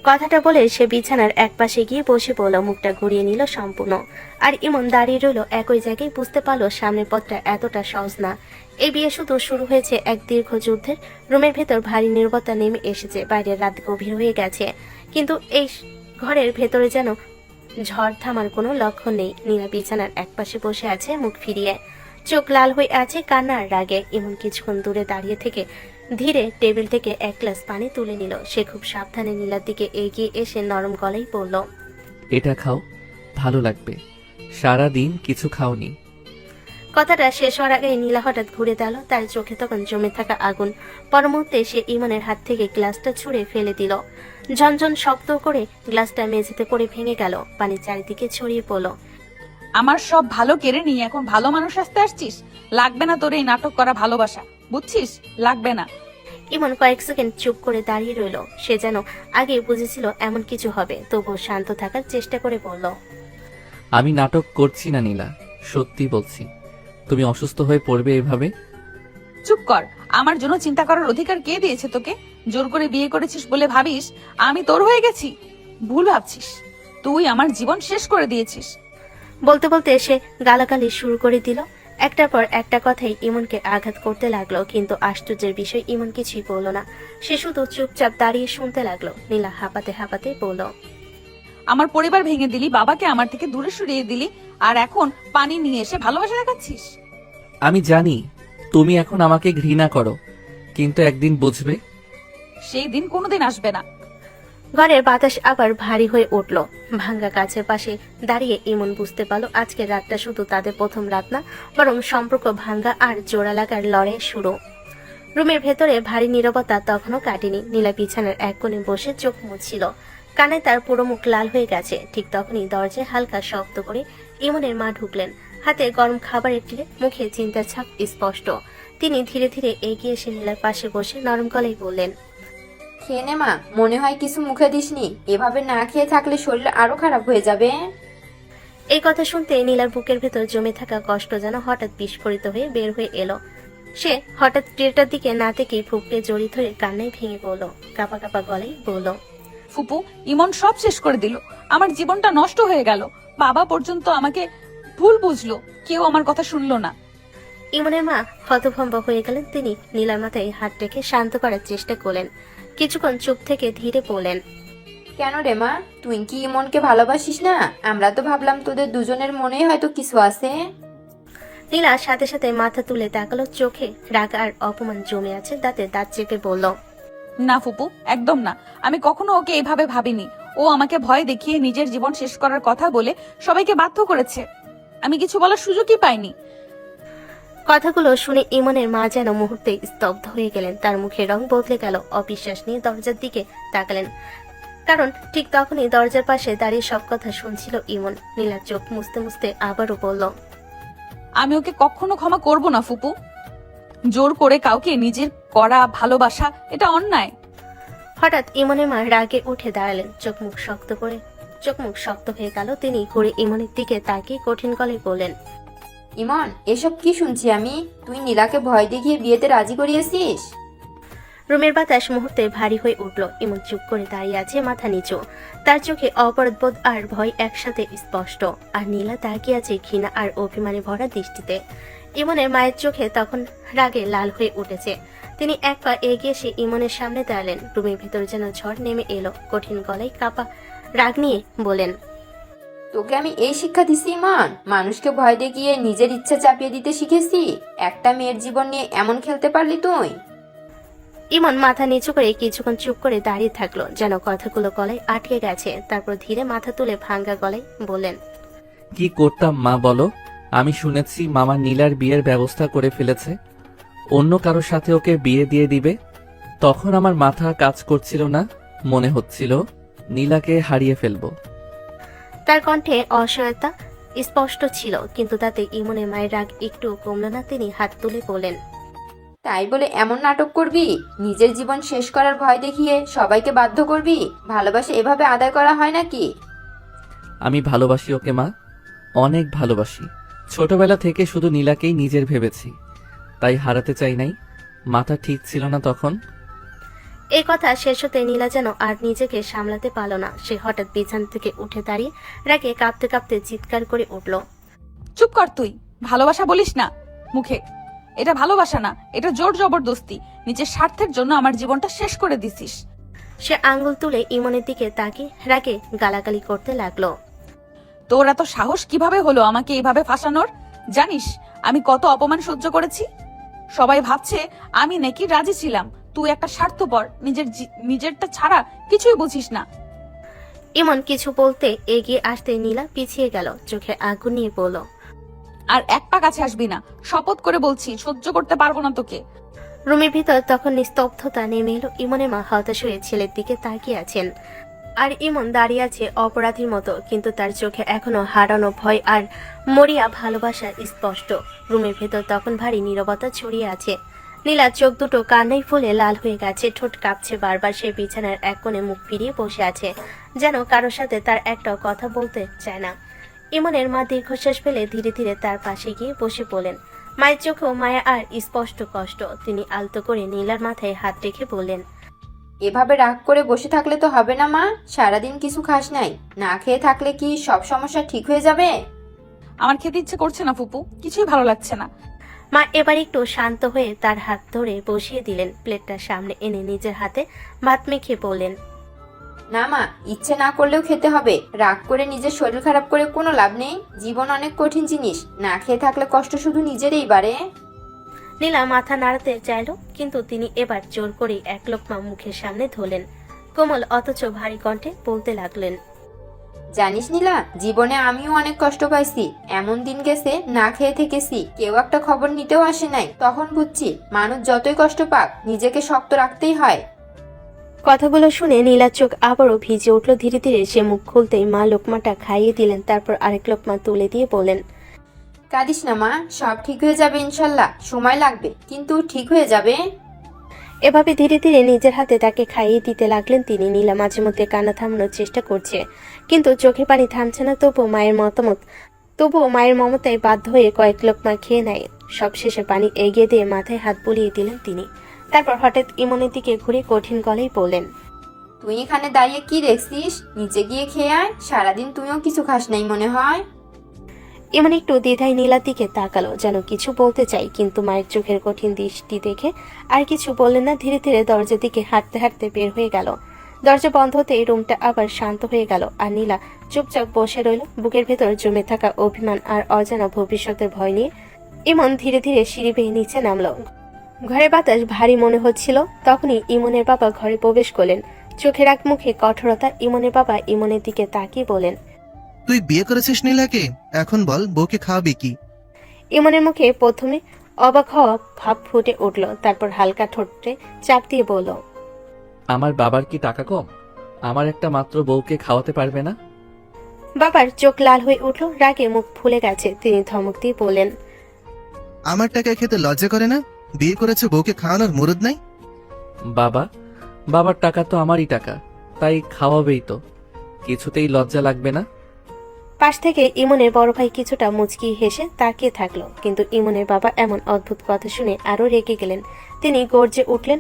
কথাটা বলে সে বিছানার একপাশে গিয়ে বসে পড়ল। মুখটা ঘুরিয়ে নিল সম্পূর্ণ। আর ইমন দাঁড়িয়ে রইল একই জায়গায়। বুঝতে পারলো সামনের পথটা এতটা সহজ না। এই বিয়ে শুধু শুরু হয়েছে এক দীর্ঘ যুদ্ধের। রুমের ভেতর ভারী নীরবতা নেমে এসেছে। বাইরের রাত গভীর হয়ে গেছে, কিন্তু এই ঘরের ভেতরে যেন ঝড় থামার কোনো লক্ষণ নেই। নীলা বিছানার একপাশে বসে আছে, মুখ ফিরিয়ে, চোখ লাল হয়ে আছে কান্না আর রাগে। ইমন কিছুক্ষণ দূরে দাঁড়িয়ে থেকে ধীরে টেবিল থেকে এক গ্লাস পানি তুলে নিল। সে খুব সাবধানে নীলার দিকে এগিয়ে এসে নরম গলায় বলল, এটা খাও, ভালো লাগবে। সারা দিন কিছু খাওনি। কথাটা শেষ হওয়ার আগে নীলা হঠাৎ ঘুরে দাঁড়ালো। তার চোখে তখন জমে থাকা আগুন। পর মুহূর্তে সে ইমনের হাত থেকে গ্লাসটা ছুঁড়ে ফেলে দিল। ঝনঝন শব্দ করে গ্লাসটা মেঝেতে পড়ে ভেঙে গেল। পানি চারিদিকে ছড়িয়ে পড়ল। আমার সব ভালো কেড়ে নিয়ে এখন ভালো মানুষ আসতে আসছিস? লাগবে না তোর এই নাটক করা ভালোবাসা, বুঝছিস? লাগবে না। ইমন কয়েক সেকেন্ড চুপ করে দাঁড়িয়ে রইল। সে যেন আগে বুঝেছিল এমন কিছু হবে, তবুও শান্ত থাকার চেষ্টা করে বলল, আমি নাটক করছি না নীলা, সত্যি বলছি। তুমি অসুস্থ হয়ে পড়বে এভাবে? চুপ কর। আমার জন্য চিন্তা করার অধিকার কে দিয়েছে তোকে? জোর করে বিয়ে করেছিস বলে ভাবিস আমি তোর হয়ে গেছি? ভুল ভাবছিস। তুই আমার জীবন শেষ করে দিয়েছিস। বলতে বলতে সে গালাগালি শুরু করে দিল। একটার পর একটা কথাই ইমনকে আঘাত করতে লাগলো, কিন্তু আশ্চর্যের বিষয় ইমন কিছুই বলল না। সে শুধু চুপচাপ দাঁড়িয়ে শুনতে লাগলো। নীলা হাঁপাতে হাঁপাতে বলল, আমার পরিবার ভেঙে দিলি, বাবাকে আমার থেকে দূরে সরিয়ে দিলি, আর এখন পানি নিয়ে এসে ভালোবাসা দেখাচ্ছিস। আমি জানি তুমি এখন আমাকে ঘৃণা করো, কিন্তু একদিন বুঝবে। সেই দিন কোনোদিন আসবে না। ঘরের বাতাস আবার ভারী হয়ে উঠল। ভাঙ্গা কাছের পাশে দাঁড়িয়ে ইমন বুঝতে পারল আজকের রাতটা শুধু তাদের প্রথম রাত না, বরং সম্পর্ক ভাঙ্গা আর জোড়া লাগার লড়াই শুরু। রুমের ভেতরে ভারী নীরবতা তখনও কাটেনি। নীলা বিছানার এক কোণে বসে চোখ মুছছিল, কানে তার পুরো মুখ লাল হয়ে গেছে। ঠিক তখনই দরজায় হালকা শব্দ করে ইমনের মা ঢুকলেন, হাতে গরম খাবারের প্লেট, মুখে চিন্তার ছাপ স্পষ্ট। তিনি ধীরে ধীরে এগিয়ে এসে নীলার পাশে বসে নরম গলায় বললেন, খেয়ে নে মা, মনে হয় কিছু মুখে দিসনি। এভাবে না খেয়ে থাকলে শরীর আরো খারাপ হয়ে যাবে। এই কথা শুনতে নীলার বুকের ভেতর জমে থাকা কষ্ট যেন হঠাৎ বিস্ফোরিত হয়ে বের হয়ে এলো। সে হঠাৎ ট্রেটার দিকে না থেকেই ফুপকে জড়িয়ে ধরে কান্নায় ভেঙে পড়ল। কাঁপা কাঁপা গলায় বলল, ফুপু, ইমন সব শেষ করে দিল। আমার জীবনটা নষ্ট হয়ে গেল। বাবা পর্যন্ত আমাকে ভুল বুঝলো, কেউ আমার কথা শুনলো না। ইমনের মা হতভম্ব হয়ে গেলেন। তিনি নীলার মাথায় হাত রেখে শান্ত করার চেষ্টা করলেন। কিছুক্ষণ চুপ থেকে ধীরে বললেন, কেন রে মা, তুই কি ইমনকে ভালোবাসিস না? আমরা তো ভাবলাম তোদের দুজনের মনেই হয়তো কিছু আছে। নীলা সাথে সাথে মাথা তুলে তাকালো। চোখে রাগ আর অপমান জমে আছে, দাঁতে দাঁত চেপে বলল, না ফুপু, একদম না। আমি কখনো ওকে এভাবে ভাবিনি। ও আমাকে ভয় দেখিয়ে নিজের জীবন শেষ করার কথা বলে সবাইকে বাধ্য করেছে। আমি কিছু বলার সুযোগই পাইনি। কথাগুলো শুনে ইমনের মা যেন মুহূর্তে স্তব্ধ হয়ে গেলেন। তার মুখের রং বদলে গেল। অবিশ্বাস নিয়ে দরজার দিকে তাকালেন, কারণ ঠিক তখনই দরজার পাশে দাঁড়িয়ে সব কথা শুনছিল ইমন। নীলার চোখ মুছতে মুছতে আবারও বলল, আমি ওকে কখনো ক্ষমা করব না ফুপু। জোর করে কাউকে নিজের করা ভালোবাসা এটা অন্যায়। হঠাৎ ইমনের মা রাগে উঠে দাঁড়ালেন। চোখ মুখ শক্ত হয়ে গেল। তিনি ঘুরে ইমনের দিকে তাকিয়ে কঠিন গলায় বললেন, ইমন, এসব কি শুনছি আমি? তুই নীলাকে ভয় দেখিয়ে বিয়েতে রাজি করিয়েছিস? রুমের বাতাস মুহূর্তে ভারী হয়ে উঠল। ইমন চুপ করে দাঁড়িয়ে আছে, মাথা নিচু। তার চোখে অপরাধবোধ আর ভয় একসাথে স্পষ্ট। আর নীলা তাকিয়ে আছে ঘৃণা আর অভিমানে ভরা দৃষ্টিতে। ইমনের মায়ের চোখে তখন রাগে লাল হয়ে উঠেছে। তিনি এক পা এগিয়ে এসে ইমনের সামনে দাঁড়ালেন। রুমের ভেতর যেন ঝড় নেমে এলো। কঠিন গলায় কাপা রাগ নিয়ে বলেন, তোকে আমি এই শিক্ষা দিছি ইমন? মানুষকে ভয় দেখিয়ে নিজের ইচ্ছা চাপিয়ে দিতে শিখেছি? একটা মেয়ের জীবন নিয়ে এমন খেলতে পারলি তুই? ইমন মাথা নিচু করে কিছুক্ষণ চুপ করে দাঁড়িয়ে থাকলো, যেন কথাগুলো গলায় আটকে গেছে। তারপর ধীরে মাথা তুলে ভাঙ্গা গলায় বললেন, কি করতাম মা বলো? আমি শুনেছি মামা নীলার বিয়ের ব্যবস্থা করে ফেলেছে, অন্য কারোর সাথে ওকে বিয়ে দিয়ে দিবে। তখন আমার মাথা কাজ করছিল না, মনে হচ্ছিল নীলাকে হারিয়ে ফেলবো। তার কণ্ঠে অসহায়তা স্পষ্ট ছিল, কিন্তু তাতে ইমনের মায়ের রাগ একটু কমল না। তিনি হাত তুলে বলেন, তাই বলে এমন নাটক করবি? নিজের জীবন শেষ করার ভয় দেখিয়ে সবাইকে বাধ্য করবি? ভালোবাসা এভাবে আদায় করা হয় নাকি? আমি ভালোবাসি ওকে মা, অনেক ভালোবাসি। ছোটবেলা থেকে শুধু নীলাকেই নিজের ভেবেছি, তাই হারাতে চাই নাই। মাথা ঠিক ছিল না তখন। এই কথা শেষ হতে নীলা যেন আর নিজেকে সামলাতে পারল না। সে হঠাৎ বিছানা থেকে উঠে দাঁড়িয়ে রাগে কাঁপতে কাঁপতে চিৎকার করে উঠল, চুপ কর তুই। ভালোবাসা বলিস না মুখে। এটা ভালোবাসা না, এটা জোর জবরদস্তি। নিজের স্বার্থের জন্য আমার জীবনটা শেষ করে দিছিস। সে আঙ্গুল তুলে ইমনের দিকে তাকিয়ে রাগে গালাগালি করতে লাগলো। তোর এত সাহস কিভাবে হলো আমাকে এভাবে ফাঁসানোর? জানিস আমি কত অপমান সহ্য করেছি? সবাই ভাবছে আমি নাকি রাজি ছিলাম। তুই একটা স্বার্থপর, নিজেরটা ছাড়া কিছুই বুঝিস না। ইমন কিছু বলতে এগিয়ে আসতে নীলা পিছিয়ে গেল, চোখে আগুন নিয়ে বলল, আর এক পা কাছে আসবি না, শপথ করে বলছি। সহ্য করতে পারবো না তোকে। রুমের ভিতর তখন নিস্তব্ধতা নেমে এলো। ইমনের মা হতাশ হয়ে ছেলের দিকে তাকিয়ে আছেন, আর ইমন দাঁড়িয়ে আছে অপরাধীর মতো, কিন্তু তার চোখে এখনো হারানো ভয় আর মরিয়া ভালোবাসা স্পষ্ট। রুমের ভেতর তখন ভারী নীরবতা ছড়িয়ে আছে। নীলা চোখ দুটো কান্নায় ফুলে লাল হয়ে গেছে, ঠোঁট কাঁপছে। বারবার সে বিছানার এক কোণে মুখ ফিরিয়ে বসে আছে, যেন কারোর সাথে তার একটাও কথা বলতে চায় না। ইমনের মা দীর্ঘশ্বাস ফেলে ধীরে ধীরে তার পাশে গিয়ে বসে পড়লেন। মায়ের চোখেও মায়া আর স্পষ্ট কষ্ট। তিনি আলতো করে নীলার মাথায় হাত রেখে বললেন, এভাবে রাগ করে বসে থাকলে তো হবে না মা। সারাদিন কিছু খাস নাই, না খেয়ে থাকলে কি সব সমস্যা ঠিক হয়ে যাবে? আমার খেতে ইচ্ছে করছে না ফুপু, কিছুই ভালো লাগছে না। মা এবার একটু শান্ত হয়ে তার হাত ধরে বসিয়ে দিলেন। প্লেটটা সামনে এনে নিজের হাতে ভাত মেখে বললেন, না মা, ইচ্ছে না করলেও খেতে হবে। রাগ করে নিজের শরীর খারাপ করে কোনো লাভ নেই। জীবন অনেক কঠিন জিনিস, না খেয়ে থাকলে কষ্ট শুধু নিজেরই বাড়ে। নীলা মাথা নাড়াতে চাইল, কিন্তু তিনি এবার জোর করে এক লোকমা মুখের সামনে ধরলেন। কোমল অথচ ভারী কণ্ঠে বলতে লাগলেন। জানিস নীলা, জীবনে আমিও অনেক কষ্ট পাইছি। এমন দিন গেছে না খেয়ে থেকেছি, কেউ একটা খবর নিতেও আসে নাই। তখন বুঝছি মানুষ যতই কষ্ট পাক নিজেকে শক্ত রাখতেই হয়। কথাগুলো শুনে নীলার চোখ আবারও ভিজে উঠল। ধীরে ধীরে সে মুখ খুলতেই মা লোকমাটা খাইয়ে দিলেন, তারপর আরেক লোকমা তুলে দিয়ে বললেন, কাঁদিস না মা, সব ঠিক হয়ে যাবে ইনশাল্লাহ। সময় লাগবে কিন্তু ঠিক হয়ে যাবে। এভাবে ধীরে ধীরে নিজের হাতে তাকে খাইয়ে দিতে লাগলেন তিনি। নীলা মাঝে মধ্যে কান্না থামানোর চেষ্টা করছে, কিন্তু চোখে পানি থামছে না। তবুও মায়ের মমতায় বাধ্য হয়ে কয়েক লোকমা খেয়ে নেয়। সবশেষে পানি এগিয়ে দিয়ে মাথায় হাত বুলিয়ে দিলেন তিনি। তারপর হঠাৎ ইমনের দিকে ঘুরে কঠিন গলায় বললেন, তুই এখানে দাঁড়িয়ে কি দেখছিস? নিচে গিয়ে খেয়ে আয়। সারাদিন তুইও কিছু খাস নাই মনে হয়। ইমন একটু দ্বিধায় নীলার দিকে তাকালো, যেন কিছু বলতে চাই, কিন্তু মায়ের চোখের কঠিন দৃষ্টি দেখে আর কিছু বললেন না। ধীরে ধীরে দরজার দিকে হাঁটতে হাঁটতে বের হয়ে গেল। দরজা বন্ধ হতেই রুমটা আবার শান্ত হয়ে গেল, আর নীলা চুপচাপ বসে রইল। বুকের ভেতর জমে থাকা অভিমান আর অজানা ভবিষ্যতের ভয় নিয়ে ইমন ধীরে ধীরে সিঁড়ি বেয়ে নিচে নামলো। ঘরে বাতাস ভারী মনে হচ্ছিল। তখনই ইমনের বাবা ঘরে প্রবেশ করলেন। চোখের এক মুখে কঠোরতা। ইমনের বাবা ইমনের দিকে তাকিয়ে বলেন, তুই বিয়ে করেছিস নীলাকে, এখন বল বউকে খাওয়াবি কি? ইমনের মুখে প্রথমে অবাক হওয়া ভাব ফুটে উঠল, তারপর হালকা ঠোঁটে চাপ দিয়ে বলল, আমার বাবার কি টাকা কম? আমার একটা মাত্র বউকে খাওয়াতে পারবে না? বাবার চোখ লাল হয়ে উঠল, রাগে মুখ ফুলে গেছে। তিনি ধমক দিয়ে বললেন, আমার টাকায় খেতে লজ্জা করে না? বিয়ে করেছে বউকে খাওয়ানোর মুরদ নাই? বাবার টাকা তো আমারই টাকা, তাই খাওয়াবেই তো। কিছুতেই লজ্জা লাগবে না? পাশ থেকে ইমনের বড় ভাই কিছুটা মুচকি হেসে তাকিয়ে থাকলো, কিন্তু ইমনের বাবা এমন অদ্ভুত কথা শুনে আরো রেগে গেলেন। তিনি গর্জে উঠলেন,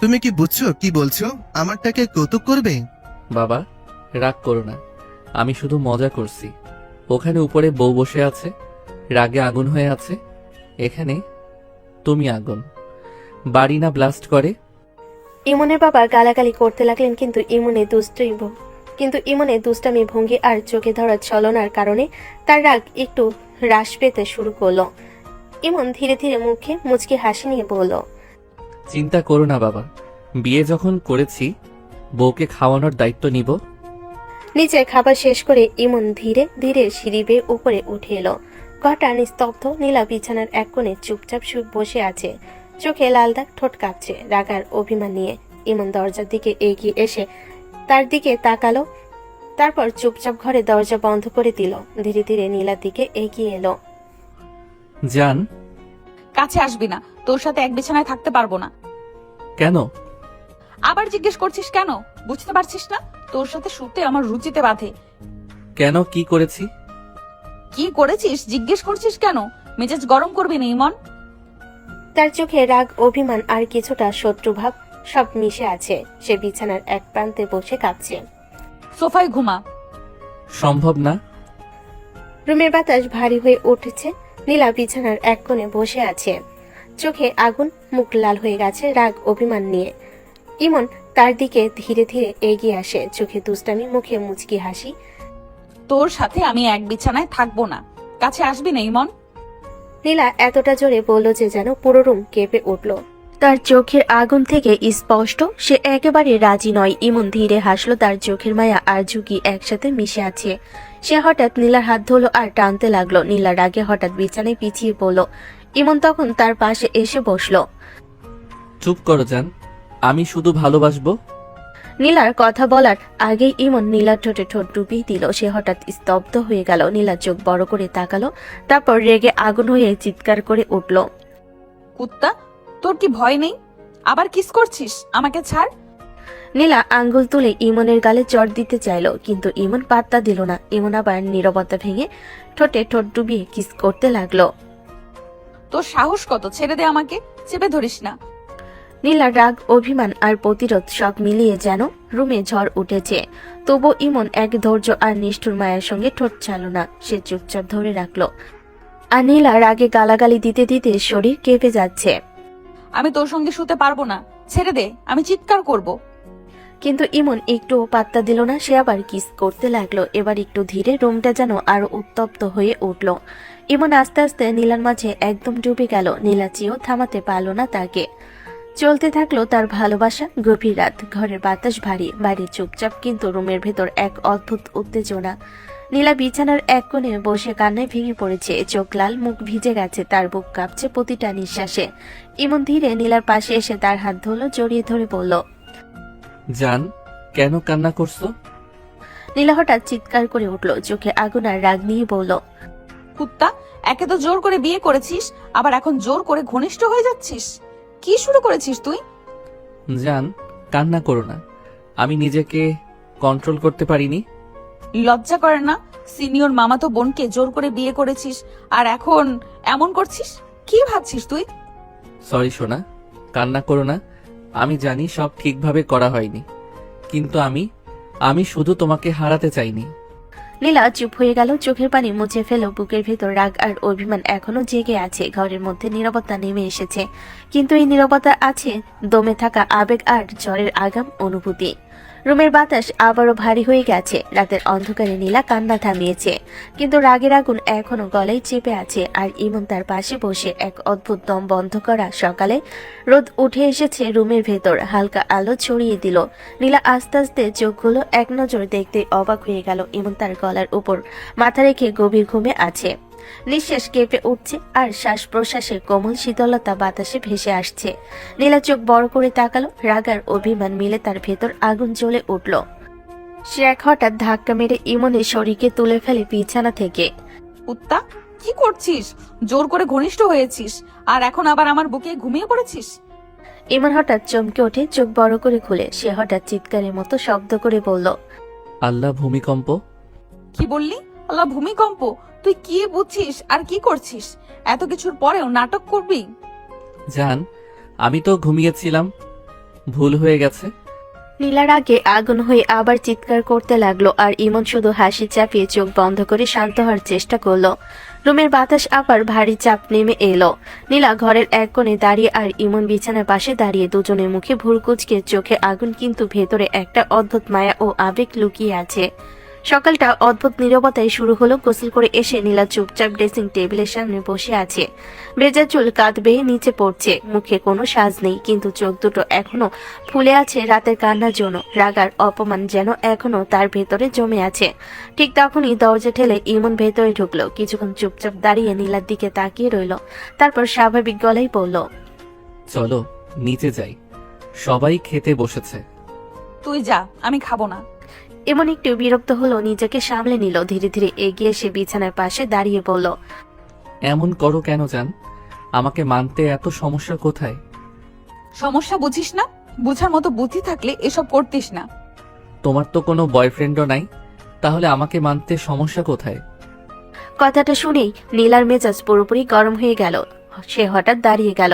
তুমি কি বুঝছো কি বলছো? আমার টাকায় কৌতুক করবে? বাবা, রাগ করো না, আমি শুধু মজা করছি। ওখানে উপরে বউ বসে আছে, রাগে আগুন হয়ে আছে। এখানে তুমি আগুন। বাড়ি না ব্লাস্ট করে? ইমনের বাবা গালাগালি করতে লাগলেন, কিন্তু ইমনের দুষ্টামি ভঙ্গি আর চোখে ধরা ছলনার কারণে তার রাগ একটু হ্রাস পেতে শুরু করলো। ইমন ধীরে ধীরে মুখে মুচকি হাসি নিয়ে বলল, চিন্তা করো না বাবা, বিয়ে যখন করেছি বউকে খাওয়ানোর দায়িত্ব নিব। নিচে খাবার শেষ করে ইমন ধীরে ধীরে সিঁড়ি বেয়ে উপরে উঠে এলো। ঘরটা নিস্তব্ধ। নীলা বিছানার এক কোণে চুপচাপ বসে আছে, চোখে লাল দাগ, ঠোঁট কাঁপছে রাগার অভিমান নিয়ে। ইমন দরজার দিকে এগিয়ে এসে তার দিকে তাকালো, তারপর চুপচাপ ঘরে দরজা বন্ধ করে দিল। ধীরে ধীরে নীলার দিকে এগিয়ে এলো। জান, কাছে আসবি না, তোর সাথে এক বিছানায় থাকতে পারবো না। কেন? আবার জিজ্ঞেস করছিস কেন? বুঝতে পারছিস না? তোর সাথে শুতে আমার রুচিতে বাধে। কেন, কি করেছি? কি করেছিস জিজ্ঞেস করছিস কেন? মেজাজ গরম করবি না ইমন। তার চোখে রাগ, অভিমান আর কিছুটা শত্রুভাব সব মিশে আছে। সে বিছানার এক প্রান্তে বসে কাঁদছে। সোফায় ঘুমা। সম্ভব না। রুমের বাতাস ভারী হয়ে উঠেছে। নীলা বিছানার এক কোণে বসে আছে, চোখে আগুন, মুখ লাল হয়ে গেছে রাগ অভিমান নিয়ে। ইমন তার দিকে ধীরে ধীরে এগিয়ে আসে, চোখে দুষ্টামি, মুখে মুচকি হাসি। তোর সাথে আমি এক বিছানায় থাকবো না, কাছে আসবি না ইমন। নীলা এতটা জোরে বলল যে যেন পুরো রুম কেঁপে উঠল। তার চোখের আগুন থেকে স্পষ্ট সে একেবারে রাজি নয়। ইমন ধীরে হাসলো, তার চোখের মায়া আর ঝুঁকি একসাথে মিশে আছে। সে হঠাৎ নীলার হাত ধরলো আর টানতে লাগলো। নীলা রাগে হঠাৎ বিছানায় পিছিয়ে পড়ল। ইমন তখন তার পাশে এসে বসলো। চুপ করো জান, আমি শুধু ভালোবাসবো। নীলার কথা বলার আগেই ইমন নীলার ঠোঁটে ঠোঁট ডুবিয়ে দিল। সে হঠাৎ স্তব্ধ হয়ে গেল। নীলার চোখ বড় করে তাকালো, তারপর রেগে আগুন হয়ে চিৎকার করে উঠল, কুত্তা, তোর কি ভয় নেই? আবার কিস করছিস? আমাকে ছাড়। নীলা আঙ্গুল তুলে ইমনের গালে চড় দিতে চাইল, কিন্তু ইমন পাত্তা দিল না। ইমন আবার নীরবতা ভেঙে ঠোঁটে ঠোঁট ডুবিয়ে কিস করতে লাগলো। তোর সাহস কত? ছেড়ে দে আমাকে, চেপে ধরিস না। নীলার রাগ, অভিমান আর প্রতিরোধ সব মিলিয়ে যেন রুমে ঝড় উঠেছে। তবু ইমন এক ধৈর্য আর নিষ্ঠুর মায়ের সঙ্গে ঠোঁট চালো না। সে চুপচাপ ধরে রাখলো। আর নীলা রাগে গালাগালি দিতে দিতে শরীর কেঁপে যাচ্ছে। আমি তোর সঙ্গে শুতে পারবো না, ছেড়ে দে, আমি চিৎকার করব। কিন্তু ইমন একটুও পাত্তা দিল না। সে আবার কিস করতে লাগলো। এবার একটু ধীরে, রুমটা যেন আরো উত্তপ্ত হয়ে উঠল। ইমন আস্তে আস্তে নীলার মাঝে একদম ডুবে গেল। নীলা চেয়েও থামাতে পারল না তাকে। চলতে থাকলো তার ভালোবাসা। গভীর রাত, ঘরের বাতাস ভারী, বাইরে চুপচাপ, কিন্তু রুমের ভেতর এক অদ্ভুত উত্তেজনা। নীলা বিছানার এক কোণে বসে কান্নায় ভেঙে পড়েছে, চোখ লাল, মুখ ভিজে গেছে, তার বুক কাঁপছে প্রতিটা নিঃশ্বাসে। ইমন ধীরে নীলার পাশে এসে তার হাত ধরলো, জড়িয়ে ধরে বলল। জান, কেন কান্না করছো? নীলা হঠাৎ চিৎকার করে উঠল, চোখে আগুন আর রাগ নিয়ে বলল। কুত্তা, একে তো জোর করে বিয়ে করেছিস, আবার এখন জোর করে ঘনিষ্ঠ হয়ে যাচ্ছিস। কি শুরু করেছিস তুই? জান, কান্না করো না, আমি নিজেকে কন্ট্রোল করতে পারিনি। লজ্জা করে না? সিনিয়র মামাতো বোনকে জোর করে বিয়ে করেছিস, আর এখন এমন করছিস? কি ভাবছিস তুই? সরি সোনা, কান্না করো না। আমি জানি সব ঠিকভাবে করা হয়নি, কিন্তু আমি শুধু তোমাকে হারাতে চাইনি। নীলা চুপ হয়ে গেল, চোখের পানি মুছে ফেল। বুকের ভেতর রাগ আর অভিমান এখনো জেগে আছে। ঘরের মধ্যে নীরবতা নেমে এসেছে, কিন্তু এই নীরবতা আছে দমে থাকা আবেগ আর ঝড়ের আগাম অনুভূতি। রুমের বাতাস আবারও ভারী হয়ে গেছে। রাতের অন্ধকারে নীলা কান্না থামিয়েছে, কিন্তু রাগের আগুন এখনো গলায় চেপে আছে। আর ইমন তার পাশে বসে। এক অদ্ভুত দম বন্ধ করা সকালে রোদ উঠে এসেছে রুমের ভেতর, হালকা আলো ছড়িয়ে দিল। নীলা আস্তে আস্তে চোখগুলো এক নজর দেখতে অবাক হয়ে গেল। ইমন তার গলার উপর মাথা রেখে গভীর ঘুমে আছে। নিঃশ্বাস কেঁপে উঠছে, আর শ্বাস প্রশ্বাসের কোমল শীতলতা বাতাসে ভেসে আসছে। নীলা চোখ বড় করে তাকালো, রাগ আর অভিমান মিলে তার ভেতর আগুন জ্বলে উঠল। সে এক হঠাৎ ধাক্কা মেরে ইমনের শরীরকে তুলে ফেলে বিছানা থেকে। কুত্তা, কি করছিস? জোর করে ঘনিষ্ঠ হয়েছিস, আর এখন আবার আমার বুকে ঘুমিয়ে পড়েছিস। ইমন হঠাৎ চমকে ওঠে, চোখ বড় করে খুলে। সে হঠাৎ চিৎকারের মতো শব্দ করে বলল। আল্লাহ, ভূমিকম্প! কি বললি? আল্লাহ, ভূমিকম্প? তুই কি বুঝছিস আর কি করছিস? এত কিছুর পরেও নাটক করবি? জান, আমি তো ঘুমিয়েছিলাম, ভুল হয়ে গেছে। নীলার আগে আগুন হয়ে আবার চিৎকার করতে লাগলো, আর ইমন শুধু হাসি চাপিয়ে চোখ বন্ধ করে শান্ত হওয়ার চেষ্টা করলো। রুমের বাতাস আবার ভারী চাপ নেমে এলো। নীলা ঘরের এক কোণে দাঁড়িয়ে, আর ইমন বিছানার পাশে দাঁড়িয়ে। দুজনের মুখে ভুল কুচকে, চোখে আগুন, কিন্তু ভেতরে একটা অদ্ভুত মায়া ও আবেগ লুকিয়ে আছে। সকালটা অদ্ভুত নীরবতায় শুরু হলো। গোসল করে এসে নীলা চুপচাপ ড্রেসিং টেবিলের সামনে বসে আছে। ভেজা চুল কাঁধ বেয়ে নিচে পড়ছে, মুখে কোনো সাজ নেই, কিন্তু চোখ দুটো এখনো ফুলে আছে রাতের কান্নার জন্য। রাগ আর অপমান যেন এখনো তার ভেতরে জমে আছে। ঠিক তখনই দরজা ঠেলে ইমন ভেতরে ঢুকলো। কিছুক্ষণ চুপচাপ দাঁড়িয়ে নীলার দিকে তাকিয়ে রইল, তারপর স্বাভাবিক গলায় বলল। চলো নিচে যাই, সবাই খেতে বসেছে। তুই যা, আমি খাবো না। এমন একটু বিরক্ত হলো, নিজেকে সামলে নিল। ধীরে ধীরে এগিয়ে এসে বিছানার পাশে দাঁড়িয়ে বলল। এমন করো কেন জান? আমাকে মানতে এত সমস্যা কোথায়? সমস্যা বুঝিস না? বুঝার মতো বুদ্ধি থাকলে এসব করতিস না। তোমার তো কোনো বয়ফ্রেন্ডও নাই, তাহলে আমাকে মানতে সমস্যা কোথায়? কথাটা শুনেই নীলার মেজাজ পুরোপুরি গরম হয়ে গেল। সে হঠাৎ দাঁড়িয়ে গেল।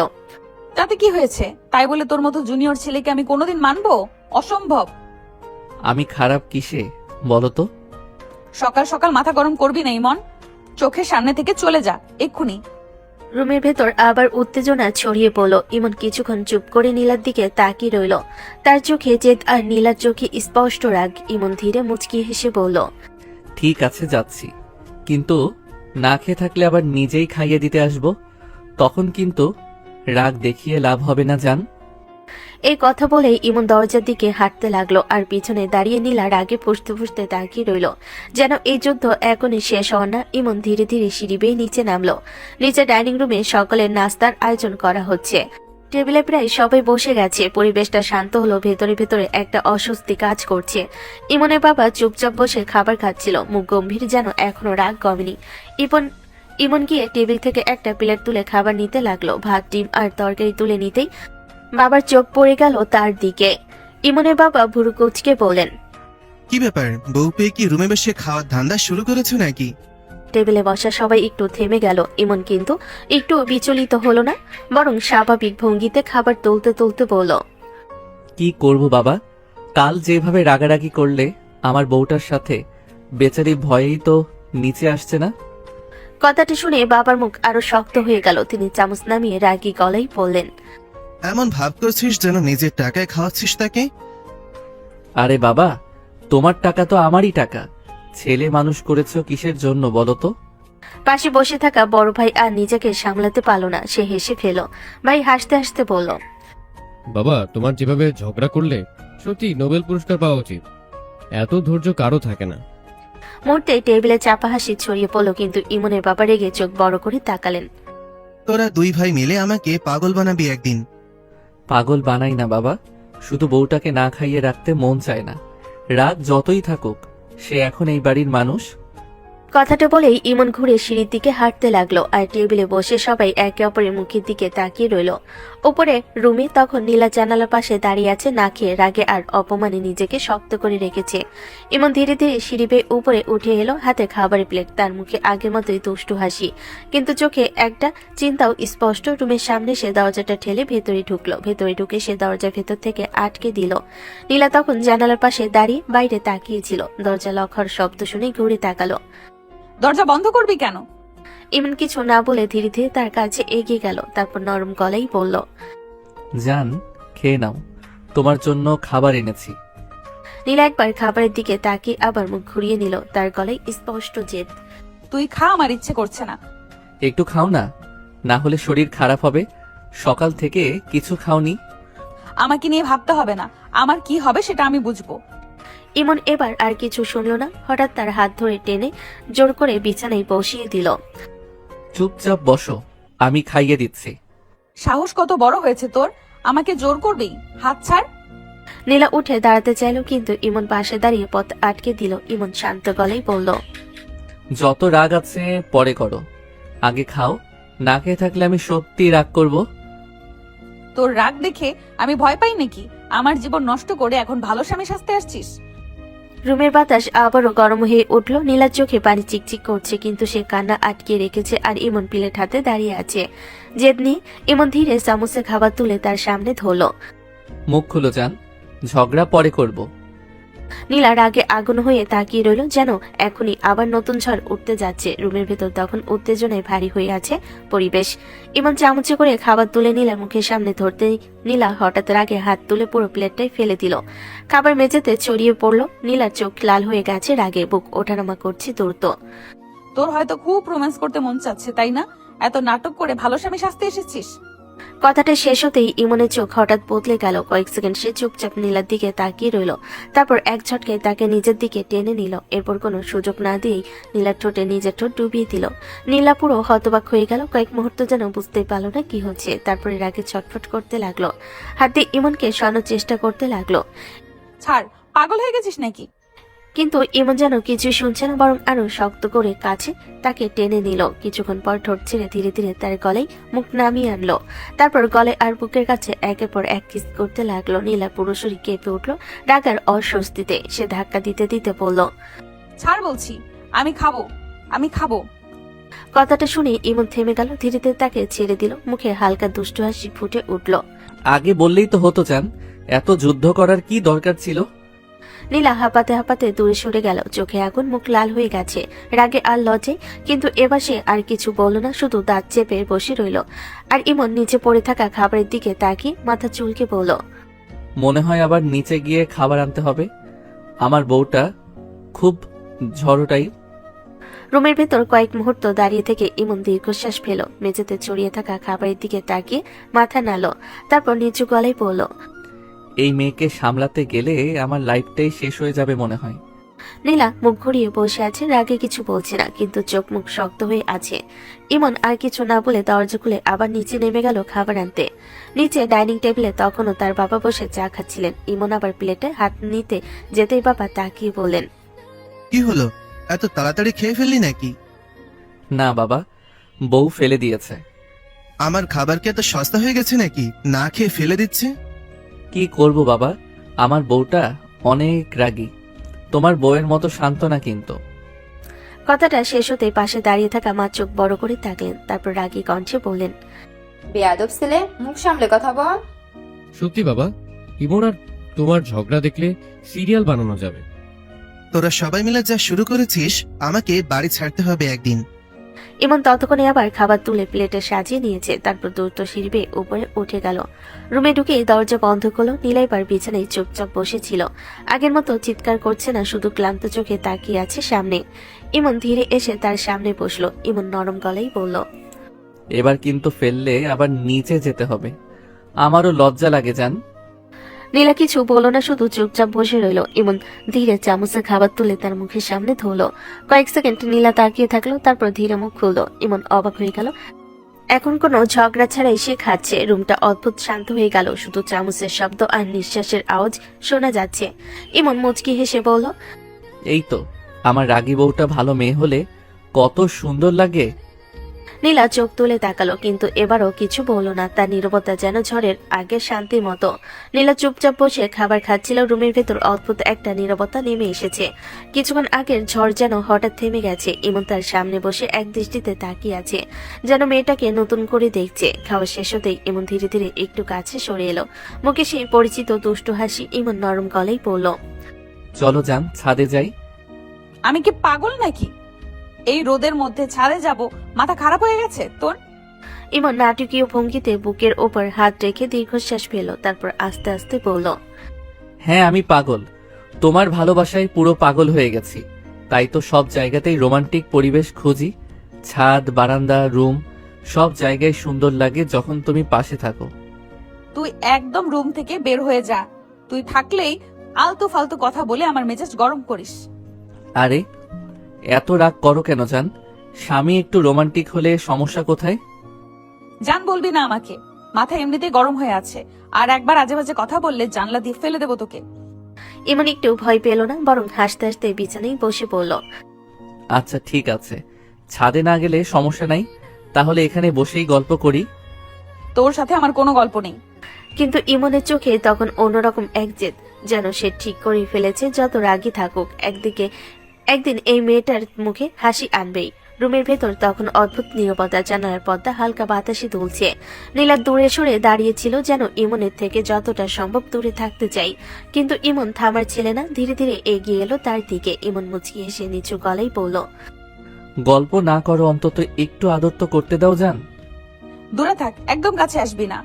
তাতে কি হয়েছে? তাই বলে তোর মতো জুনিয়র ছেলেকে আমি কোনোদিন মানবো? অসম্ভব। আমি খারাপ কিসে বলো তো? সকাল সকাল মাথা গরম করবি না ইমন। চোখের সামনে থেকে চলে যা এক্ষুনি। রুমের ভেতর আবার উত্তেজনা ছড়িয়ে পড়ল। ইমন কিছুক্ষণ চুপ করে নীলার দিকে তাকিয়ে রইল। তার চোখে জেদ আর নীলার চোখে স্পষ্ট রাগ। ইমন ধীরে মুচকি হেসে বলল। ঠিক আছে, যাচ্ছি, কিন্তু না খেয়ে থাকলে আবার নিজেই খাইয়ে দিতে আসবো। তখন কিন্তু রাগ দেখিয়ে লাভ হবে না জান। এই কথা বলে ইমন দরজার দিকে হাঁটতে লাগলো, আর পিছনে দাঁড়িয়ে নীলা রাগে ফুঁসতে ফুঁসতে তাকিয়ে রইল, যেন এই যুদ্ধ এখনই শেষ হওয়ার না। ইমন ধীরে ধীরে সিঁড়ি বেয়ে নিচে নামলো। নিচে ডাইনিং রুমে সকলের নাস্তার আয়োজন করা হচ্ছে। টেবিলে প্রায় সবাই বসে গেছে। পরিবেশটা শান্ত হলো, ভেতরে ভেতরে একটা অস্বস্তি কাজ করছে। ইমনের বাবা চুপচাপ বসে খাবার খাচ্ছিল, মুখ গম্ভীর, যেন এখনো রাগ কমেনি। ইমন গিয়ে টেবিল থেকে একটা প্লেট তুলে খাবার নিতে লাগলো। ভাত, ডিম আর তরকারি তুলে নিতেই বাবার চোখ পড়ে গেল তার দিকে। ইমনের বাবা ভুরু কুঁচকে বলেন। কি ব্যাপার, বউ পেয়ে কি রুমে বসে খাওয়ার ধান্দা শুরু করেছো নাকি? টেবিলে বসা সবাই একটু থেমে গেল। ইমন কিন্তু একটু বিচলিত হলো না, বরং স্বাভাবিক ভঙ্গিতে খাবার তুলতে তুলতে বলল। কি করব বাবা, কাল যেভাবে রাগারাগি করলে আমার বউটার সাথে, বেচারি ভয়েই তো নিচে আসছে না। কথাটি শুনে বাবার মুখ আরো শক্ত হয়ে গেল। তিনি চামচ নামিয়ে রাগী গলায় বললেন। এমন ভাব করছিস যেন নিজের টাকায় খাওয়াচ্ছিস তাকে। আরে বাবা, তোমার টাকা তো আমারই টাকা। ছেলে মানুষ করেছো কিসের জন্য বলো তো? পাশে বসে থাকা বড় ভাই আর নিজেকে সামলাতে পারল না, সে হেসে ফেল। ভাই হাসতে হাসতে বলল। বাবা তোমার যেভাবে ঝগড়া করলে সত্যি নোবেল পুরস্কার পাওয়া উচিত। এত ধৈর্য কারো থাকে না। মুহূর্তে টেবিলে চাপা হাসি ছড়িয়ে পড়ল, কিন্তু ইমনের বাবা রেগে চোখ বড় করে তাকালেন। তোরা দুই ভাই মিলে আমাকে পাগল বানাবি একদিন। পাগল বানাই না বাবা, শুধু বউটাকে না খাইয়ে রাখতে মন চায় না। রাগ যতই থাকুক, সে এখন এই বাড়ির মানুষ। কথাটা বলেই ইমন ঘুরে সিঁড়ির দিকে হাঁটতে লাগলো, আর টেবিলে বসে সবাই একে অপরের মুখের দিকে তাকিয়ে রইল। উপরে রুমে তখন নীলা জানালার পাশে দাঁড়িয়ে আছে, না খেয়ে রাগে আর অপমানে নিজেকে শক্ত করে রেখেছে। ইমন ধীরে ধীরে সিঁড়ি বেয়ে উপরে উঠে এলো, হাতে খাবারের প্লেট, তার মুখে আগের মতোই দুষ্টু হাসি, কিন্তু চোখে একটা চিন্তাও স্পষ্ট। রুমের সামনে সে দরজাটা ঠেলে ভেতরে ঢুকলো। ভেতরে ঢুকে সে দরজা ভেতর থেকে আটকে দিল। নীলা তখন জানালার পাশে দাঁড়িয়ে বাইরে তাকিয়েছিল। দরজা লক হওয়ার শব্দ শুনে ঘুরে তাকালো। দরজা বন্ধ করবি কেন? ইমন কিছু না বলে ধীরে ধীরে তার কাছে এগিয়ে গেল, তারপর নরম গলায় বলল, জান, খেয়ে নাও, তোমার জন্য খাবার এনেছি। নীলা একবার খাবারের দিকে তাকিয়ে আবার মুখ ঘুরিয়ে নিল, তার গলায় স্পষ্ট জেদ। তুই খা, আমার ইচ্ছে করছে না। একটু খাও না, না হলে শরীর খারাপ হবে। সকাল থেকে কিছু খাওনি। আমাকে নিয়ে ভাবতে হবে না, আমার কি হবে সেটা আমি বুঝবো। ইমন এবার আর কিছু শুনল না, হঠাৎ তার হাত ধরে টেনে জোর করে বিছানায় বসিয়ে দিল। চুপচাপ বসো, আমি খাইয়ে দিচ্ছি। সাহস কত বড় হয়েছে তোর, আমাকে জোর করবি? হাত ছাড়। নীলা উঠে দাঁড়াতে চাইল, কিন্তু ইমন পাশে দাঁড়িয়ে পথ আটকে দিল। ইমন শান্ত গলায় বলল, যত রাগ আছে পরে করো, আগে খাও। না খেয়ে থাকলে আমি সত্যি রাগ করব। তোর রাগ দেখে আমি ভয় পাই নাকি? আমার জীবন নষ্ট করে এখন ভালো স্বামী সাজতে আসছিস? রুমের বাতাস আবারও গরম হয়ে উঠল। নীলার চোখে পানি চিকচিক করছে, কিন্তু সে কান্না আটকে রেখেছে, আর ইমন প্লেট হাতে দাঁড়িয়ে আছে। জেদ নিয়ে ইমন ধীরে চামচে খাবার তুলে তার সামনে ধরল। মুখ খুলো যান, ঝগড়া পরে করব। নীলা রাগে আগুন হয়ে তাকিয়ে রইল, যেন এখনই আবার নতুন ঝড় উঠতে যাচ্ছে। রুমের ভেতর তখন উত্তেজনায় ভারী হয়ে আছে পরিবেশ। ইমন চামচে করে খাবার তুলে নীলার মুখের সামনে ধরতেই নীলা হঠাৎ রাগে হাত তুলে পুরো প্লেটটাই ফেলে দিল। খাবার মেঝেতে ছড়িয়ে পড়ল। নীলার চোখ লাল হয়ে গেছে রাগে, বুক ওঠানামা করছে দ্রুত। তোর হয়তো খুব রোম্যান্স করতে মন চাচ্ছে, তাই না? এত নাটক করে ভালো স্বামী সাজতে এসেছিস। কথাটা শেষ হতেই ইমনের চোখ হঠাৎ বদলে গেল। কয়েক সেকেন্ড সে চুপচাপ নীলার দিকে তাকিয়ে রইল, তারপর এক ঝটকায় তাকে নিজের দিকে টেনে নিল। এরপর কোনো সুযোগ না দিয়েই নীলার ঠোঁটে নিজের ঠোঁট ডুবিয়ে দিল। নীলা পুরো হতবাক হয়ে গেল, কয়েক মুহূর্ত যেন বুঝতে পারল না কি হচ্ছে। তারপরে রাগে ছটফট করতে লাগলো, হাত দিয়ে ইমনকে সরানোর চেষ্টা করতে লাগলো, ছাড়, পাগল হয়ে গেছিস নাকি? কিন্তু ইমন যেন কিছু শুনছে না, বরং আরো শক্ত করে কাছে তাকে টেনে নিল। কিছুক্ষণ পর ঠোঁট ছেড়ে ধীরে ধীরে তার গলায় মুখ নামিয়ে আনলো, তারপর গলায় আর বুকের কাছে একের পর এক কিস করতে লাগলো। নীলা পুরো শরীর কেঁপে উঠলো রাগার অস্বস্তিতে। সে ধাক্কা দিতে দিতে বলল, ছাড় বলছি, আমি খাবো, আমি খাবো। কথাটা শুনে ইমন থেমে গেল, ধীরে ধীরে তাকে ছেড়ে দিল। মুখে হালকা দুষ্টু হাসি ফুটে উঠল। আগে বললেই তো হতো জান, এত যুদ্ধ করার কি দরকার ছিল? নীলা হাঁপাতে হাঁপাতে দূরে সরে গেল, চোখে আগুন, মুখ লাল হয়ে গেছে রাগে আর লজ্জে। কিন্তু এবার সে আর কিছু বলল না, শুধু দাঁত চেপে বসে রইল। আর ইমন নিচে পড়ে থাকা খাবারের দিকে তাকিয়ে মাথা চুলকে বলল, মনে হয় আবার নিচে গিয়ে খাবার আনতে হবে। আমার বউটা খুব ঝড়োটাই। রুমের ভেতর কয়েক মুহূর্ত দাঁড়িয়ে থেকে ইমন দীর্ঘশ্বাস ফেল, মেঝেতে ছড়িয়ে থাকা খাবারের দিকে তাকিয়ে মাথা নাড়ল, তারপর নিচু গলায় বলল, এই মেয়েকে সামলাতে গেলে আমার লাইফটাই শেষ হয়ে যাবে মনে হয়। নীলা মুখ ঘুরিয়ে বসে আছে, রাগে কিছু বলছে না, কিন্তু চোখ মুখ শক্ত হয়ে আছে। ইমন আর কিছু না বলে দরজা খুলে আবার নিচে নেমে গেল খাবার আনতে। নিচে ডাইনিং টেবিলে তখনও তার বাবা বসে চা খাচ্ছিলেন। ইমন আবার প্লেটে হাত নিতে যেতেই বাবা তাকিয়ে বললেন, কি হলো, এত তাড়াতাড়ি খেয়ে ফেললি নাকি? না বাবা, বউ ফেলে দিয়েছে। আমার খাবার কি এত সস্তা হয়ে গেছে নাকি না খেয়ে ফেলে দিচ্ছে? কি করব বাবা, আমার বউটা অনেক রাগী। তোমার বউয়ের মতো শান্ত না কিন্তু। কথাটা শেষ হতে পাশে দাঁড়িয়ে থাকা মা চোখ বড় করে তাকলেন, তারপর রাগী কণ্ঠে বললেন, বেয়াদব ছেলে, মুখ সামলে কথা বল। সত্যি বাবা, ইমন আর তোমার ঝগড়া দেখলে সিরিয়াল বানানো যাবে। তোরা সবাই মিলে যা শুরু করেছিস, আমাকে বাড়ি ছাড়তে হবে একদিন। ইমন ততক্ষণে আবার খাবার তুলে প্লেটে সাজিয়ে নিয়েছে, তারপর দ্রুত সিঁড়ি বেয়ে উপরে উঠে গেল। রুমে ঢুকে দরজা বন্ধ করলো। নীলা এবার বিছানায় চুপচাপ বসেছিল, আগের মতো চিৎকার করছে না, শুধু ক্লান্ত চোখে তাকিয়ে আছে সামনে। ইমন ধীরে এসে তার সামনে বসলো। ইমন নরম গলায় বলল, এবার কিন্তু ফেললে আবার নিচে যেতে হবে। আমারও লজ্জা লাগে জান। নীলা কিছু বলল না, শুধু চুপচাপ বসে রইল। ইমন ধীরে চামচে খাবার তুলে তার মুখের সামনে ধরলো। কয়েক সেকেন্ড নীলা তাকিয়ে থাকলো, তারপর ধীরে মুখ খুললো। ইমন অবাক হয়ে গেল। এখন কোনো ঝগড়া ছাড়াই সে খাচ্ছে। রুমটা অদ্ভুত শান্ত হয়ে গেল, শুধু চামচের শব্দ আর নিঃশ্বাসের আওয়াজ শোনা যাচ্ছে। ইমন মুচকি হেসে বলল, এই তো, আমার রাগী বউটা ভালো মেয়ে হলে কত সুন্দর লাগে। নীলা চোখ তুলে তাকালো, কিন্তু এবারও কিছু বলল না। তার নীরবতা যেন ঝড়ের আগের শান্তির মতো। নীলা চুপচাপ বসে খাবার খাচ্ছিল। রুমের ভেতর অদ্ভুত একটা নীরবতা নেমে এসেছে। কিছুক্ষণ আগের ঝড় যেন হঠাৎ থেমে গেছে। ইমন তার সামনে বসে এক দৃষ্টিতে তাকিয়ে আছে, যেন মেয়েটাকে নতুন করে দেখছে। খাওয়া শেষ হতেই ইমন ধীরে ধীরে একটু কাছে সরে এলো। মুখে সেই পরিচিত দুষ্টু হাসি। ইমন নরম গলায় বলল, চলো যান, ছাদে যাই। আমি কি পাগল নাকি? এই রোদের মধ্যে ছাদে যাব? মাথা খারাপ হয়ে গেছে তোর? ইমন নাটকীয় ভঙ্গিতে বুকের ওপর হাত রেখে দীর্ঘশ্বাস ফেলল, তারপর আস্তে আস্তে বলল, হ্যাঁ আমি পাগল, তোমার ভালোবাসায় পুরো পাগল হয়ে গেছি। তাই তো সব জায়গাতেই রোমান্টিক পরিবেশ খুঁজি। ছাদ, বারান্দা, রুম, সব জায়গায় সুন্দর লাগে যখন তুমি পাশে থাকো। তুই একদম রুম থেকে বের হয়ে যা। তুই থাকলেই আলতু ফালতু কথা বলে আমার মেজাজ গরম করিস। আরে এত রাগ করো কেন জান? স্বামী একটু রোমান্টিক হলে সমস্যা কোথায়? জান বলবি না আমাকে, মাথা এমনিতেই গরম হয়ে আছে। আর একবার আজে বাজে কথা বললে জানলা দিয়ে ফেলে দেবো তোকে। ইমন একটু ভয় পেল না, বরং হাসতে হাসতে বিছানায় বসে পড়ল। আচ্ছা ঠিক আছে, ছাদে না গেলে সমস্যা নাই, তাহলে এখানে বসেই গল্প করি। তোর সাথে আমার কোনো গল্প নেই। কিন্তু ইমনের চোখে তখন অন্যরকম এক জেদ, যেন সে ঠিক করে ফেলেছে যত রাগী থাকুক একদিন এই মেয়েটার মুখে হাসি আনবেই। রুমের ভেতর তখন অদ্ভুত নীরবতা, জানালার পর্দা হালকা বাতাসে দুলছে। নীলা দূরে সরে দাঁড়িয়েছিল, যেন ইমনের থেকে যতটা সম্ভব দূরে থাকতে চাই। কিন্তু ইমন থামার ছেলে না, ধীরে ধীরে এগিয়ে এলো তার দিকে। ইমন মুচকি এসে নিচু গলায় বলল, গল্প না করো, অন্তত একটু আদর তো করতে দাও জান। দূরে থাক, একদম কাছে আসবি না।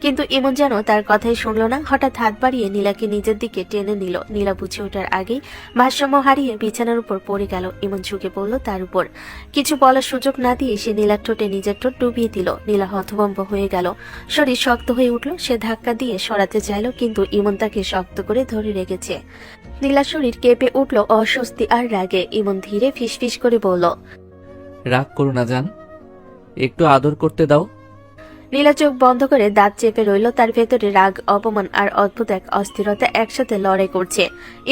কিন্তু ইমন যেন তার কথাই শুনলো না। হঠাৎ হাত বাড়িয়ে নীলাকে নিজের দিকে টেনে নিল। নীলা বুঝে ওঠার আগেই ভারসাম্য হারিয়ে বিছানার উপর পড়ে গেল। ইমন ঝুঁকে পড়ল তার উপর। কিছু বলার সুযোগ না দিয়ে সে নীলার ঠোঁটে নিজের ঠোঁট ডুবিয়ে দিল। নীলা হতভম্ব হয়ে গেল, শরীর শক্ত হয়ে উঠল। সে ধাক্কা দিয়ে সরাতে চাইল, কিন্তু ইমন তাকে শক্ত করে ধরে রেখেছে। নীলার শরীর কেঁপে উঠল অস্বস্তি আর রাগে। ইমন ধীরে ফিসফিস করে বলল, রাগ করো না জান, একটু আদর করতে দাও। নীলা চোখ বন্ধ করে দাঁত চেপে রইল। তার ভেতরে রাগ, অপমান আর অদ্ভুত এক অস্থিরতা একসাথে লড়াই করছে।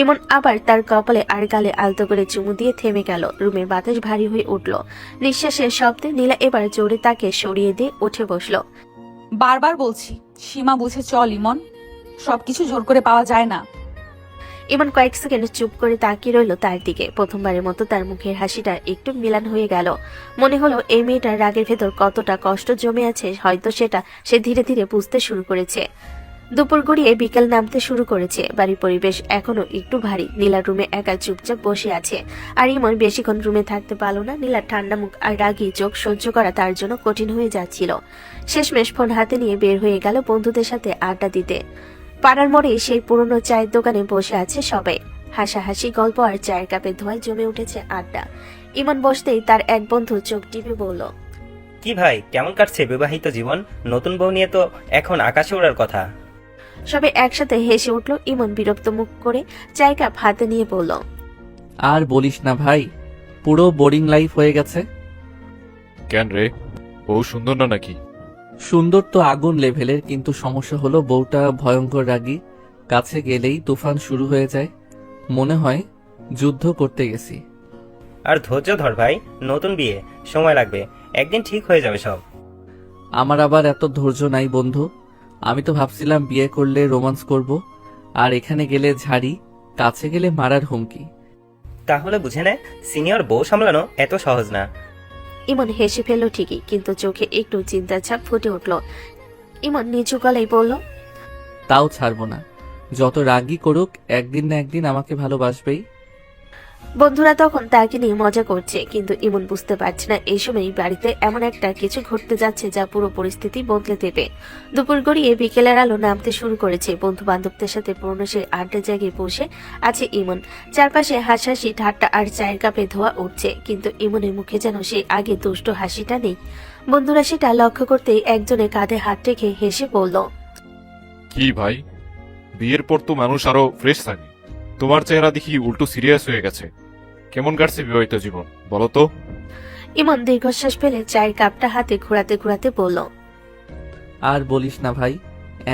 ইমন আবার তার কপালে আর গালে আলতো করে চুমু দিয়ে থেমে গেল। রুমের বাতাস ভারী হয়ে উঠল। নিঃশ্বাসের শব্দে নীলা এবার জোরে তাকে সরিয়ে দিয়ে উঠে বসল। বারবার বলছি, সীমা বুঝে চল ইমন, সবকিছু জোর করে পাওয়া যায় না। ইমন কয়েক সেকেন্ড চুপ করে তাকিয়ে রইল তার দিকে। প্রথমবারের মতো তার মুখের হাসিটা একটু মিলান হয়ে গেল। মনে হলো এই মেয়েটার রাগের ভেতর কতটা কষ্ট জমে আছে, হয়তো সেটা সে ধীরে ধীরে বুঝতে শুরু করেছে। দুপুর গড়িয়ে বিকেল নামতে শুরু করেছে। বাড়ির পরিবেশ এখনো একটু ভারী। নীলা রুমে একা চুপচাপ বসে আছে, আর ইমন বেশিক্ষণ রুমে থাকতে পারল না। নীলার ঠান্ডা মুখ আর রাগী চোখ সহ্য করা তার জন্য কঠিন হয়ে যাচ্ছিল। শেষমেশ ফোন হাতে নিয়ে বের হয়ে গেল বন্ধুদের সাথে আড্ডা দিতে। পাড়ার মোড়ে সেই পুরনো চায়ের দোকানে বসে আছে সবাই। হাসাহাসি, গল্প আর চায়ের কাপে ধোঁয়ায় জমে উঠেছে আড্ডা। ইমন বসতেই তার এক বন্ধু চোখ টিপে বলল, কি ভাই, কেমন কাটছে বিবাহিত জীবন? নতুন বউ নিয়ে তো এখন আকাশে ওড়ার কথা। সবাই একসাথে হেসে উঠল। ইমন বিরক্ত মুখ করে চায়ের কাপ হাতে নিয়ে বলল, আর বলিস না ভাই, পুরো বোরিং লাইফ হয়ে গেছে। কেন রে, বউ সুন্দর না নাকি? সুন্দর তো আগুন লেভেলের, কিন্তু সমস্যা হলো বউটা ভয়ঙ্কর রাগী। কাছে গেলেই তুফান শুরু হয়ে যায়, মনে হয় যুদ্ধ করতে গেছি। আর ধৈর্য ধর ভাই, নতুন বিয়ে, সময় লাগবে, একদিন ঠিক হয়ে যাবে সব। আমার আবার এত ধৈর্য নাই বন্ধু। আমি তো ভাবছিলাম বিয়ে করলে রোমান্স করব, আর এখানে গেলে ঝাড়ি, কাছে গেলে মারার হুমকি। তাহলে বুঝে নে, সিনিয়র বউ সামলানো এত সহজ না। ইমন হেসে ফেলল ঠিকই, কিন্তু চোখে একটু চিন্তার ছাপ ফুটে উঠল। ইমন নিচু গলায় বলল, তাও ছাড়বো না, যত রাগই করুক একদিন না একদিন আমাকে ভালোবাসবেই। বন্ধুরা তখন তাকে নিয়ে মজা করছে, কিন্তু ইমন বুঝতে পারছে না এই সময় বাড়িতে এমন একটা কিছু ঘটতে যাচ্ছে যা পুরো পরিস্থিতি বদলে দেবে। দুপুর গড়িয়ে বিকেলের আলো নামতে শুরু করেছে। বন্ধু বান্ধবদের সাথে পুরনো সেই আড্ডা জায়গায় বসে আছে ইমন। চারপাশে হাসাহাসি, ঠাট্টা আর চায়ের কাপে ধোয়া উঠছে, কিন্তু ইমনের মুখে যেন সেই আগে দুষ্ট হাসিটা নেই। বন্ধুরা সেটা লক্ষ্য করতেই একজনের কাঁধে হাত রেখে হেসে বলল, কি ভাই, বিয়ের পর তো মানুষ আরো ফ্রেশ থাকে। তোমার চেহারা দেখি উল্টো সিরিয়াস হয়ে গেছে। কেমন কাটছে বিবাহিত জীবন বলো তো? ইমন দীর্ঘশ্বাস ফেলে চায়ের কাপটা হাতে ঘোরাতে ঘোরাতে বলল, আর বলিস না ভাই,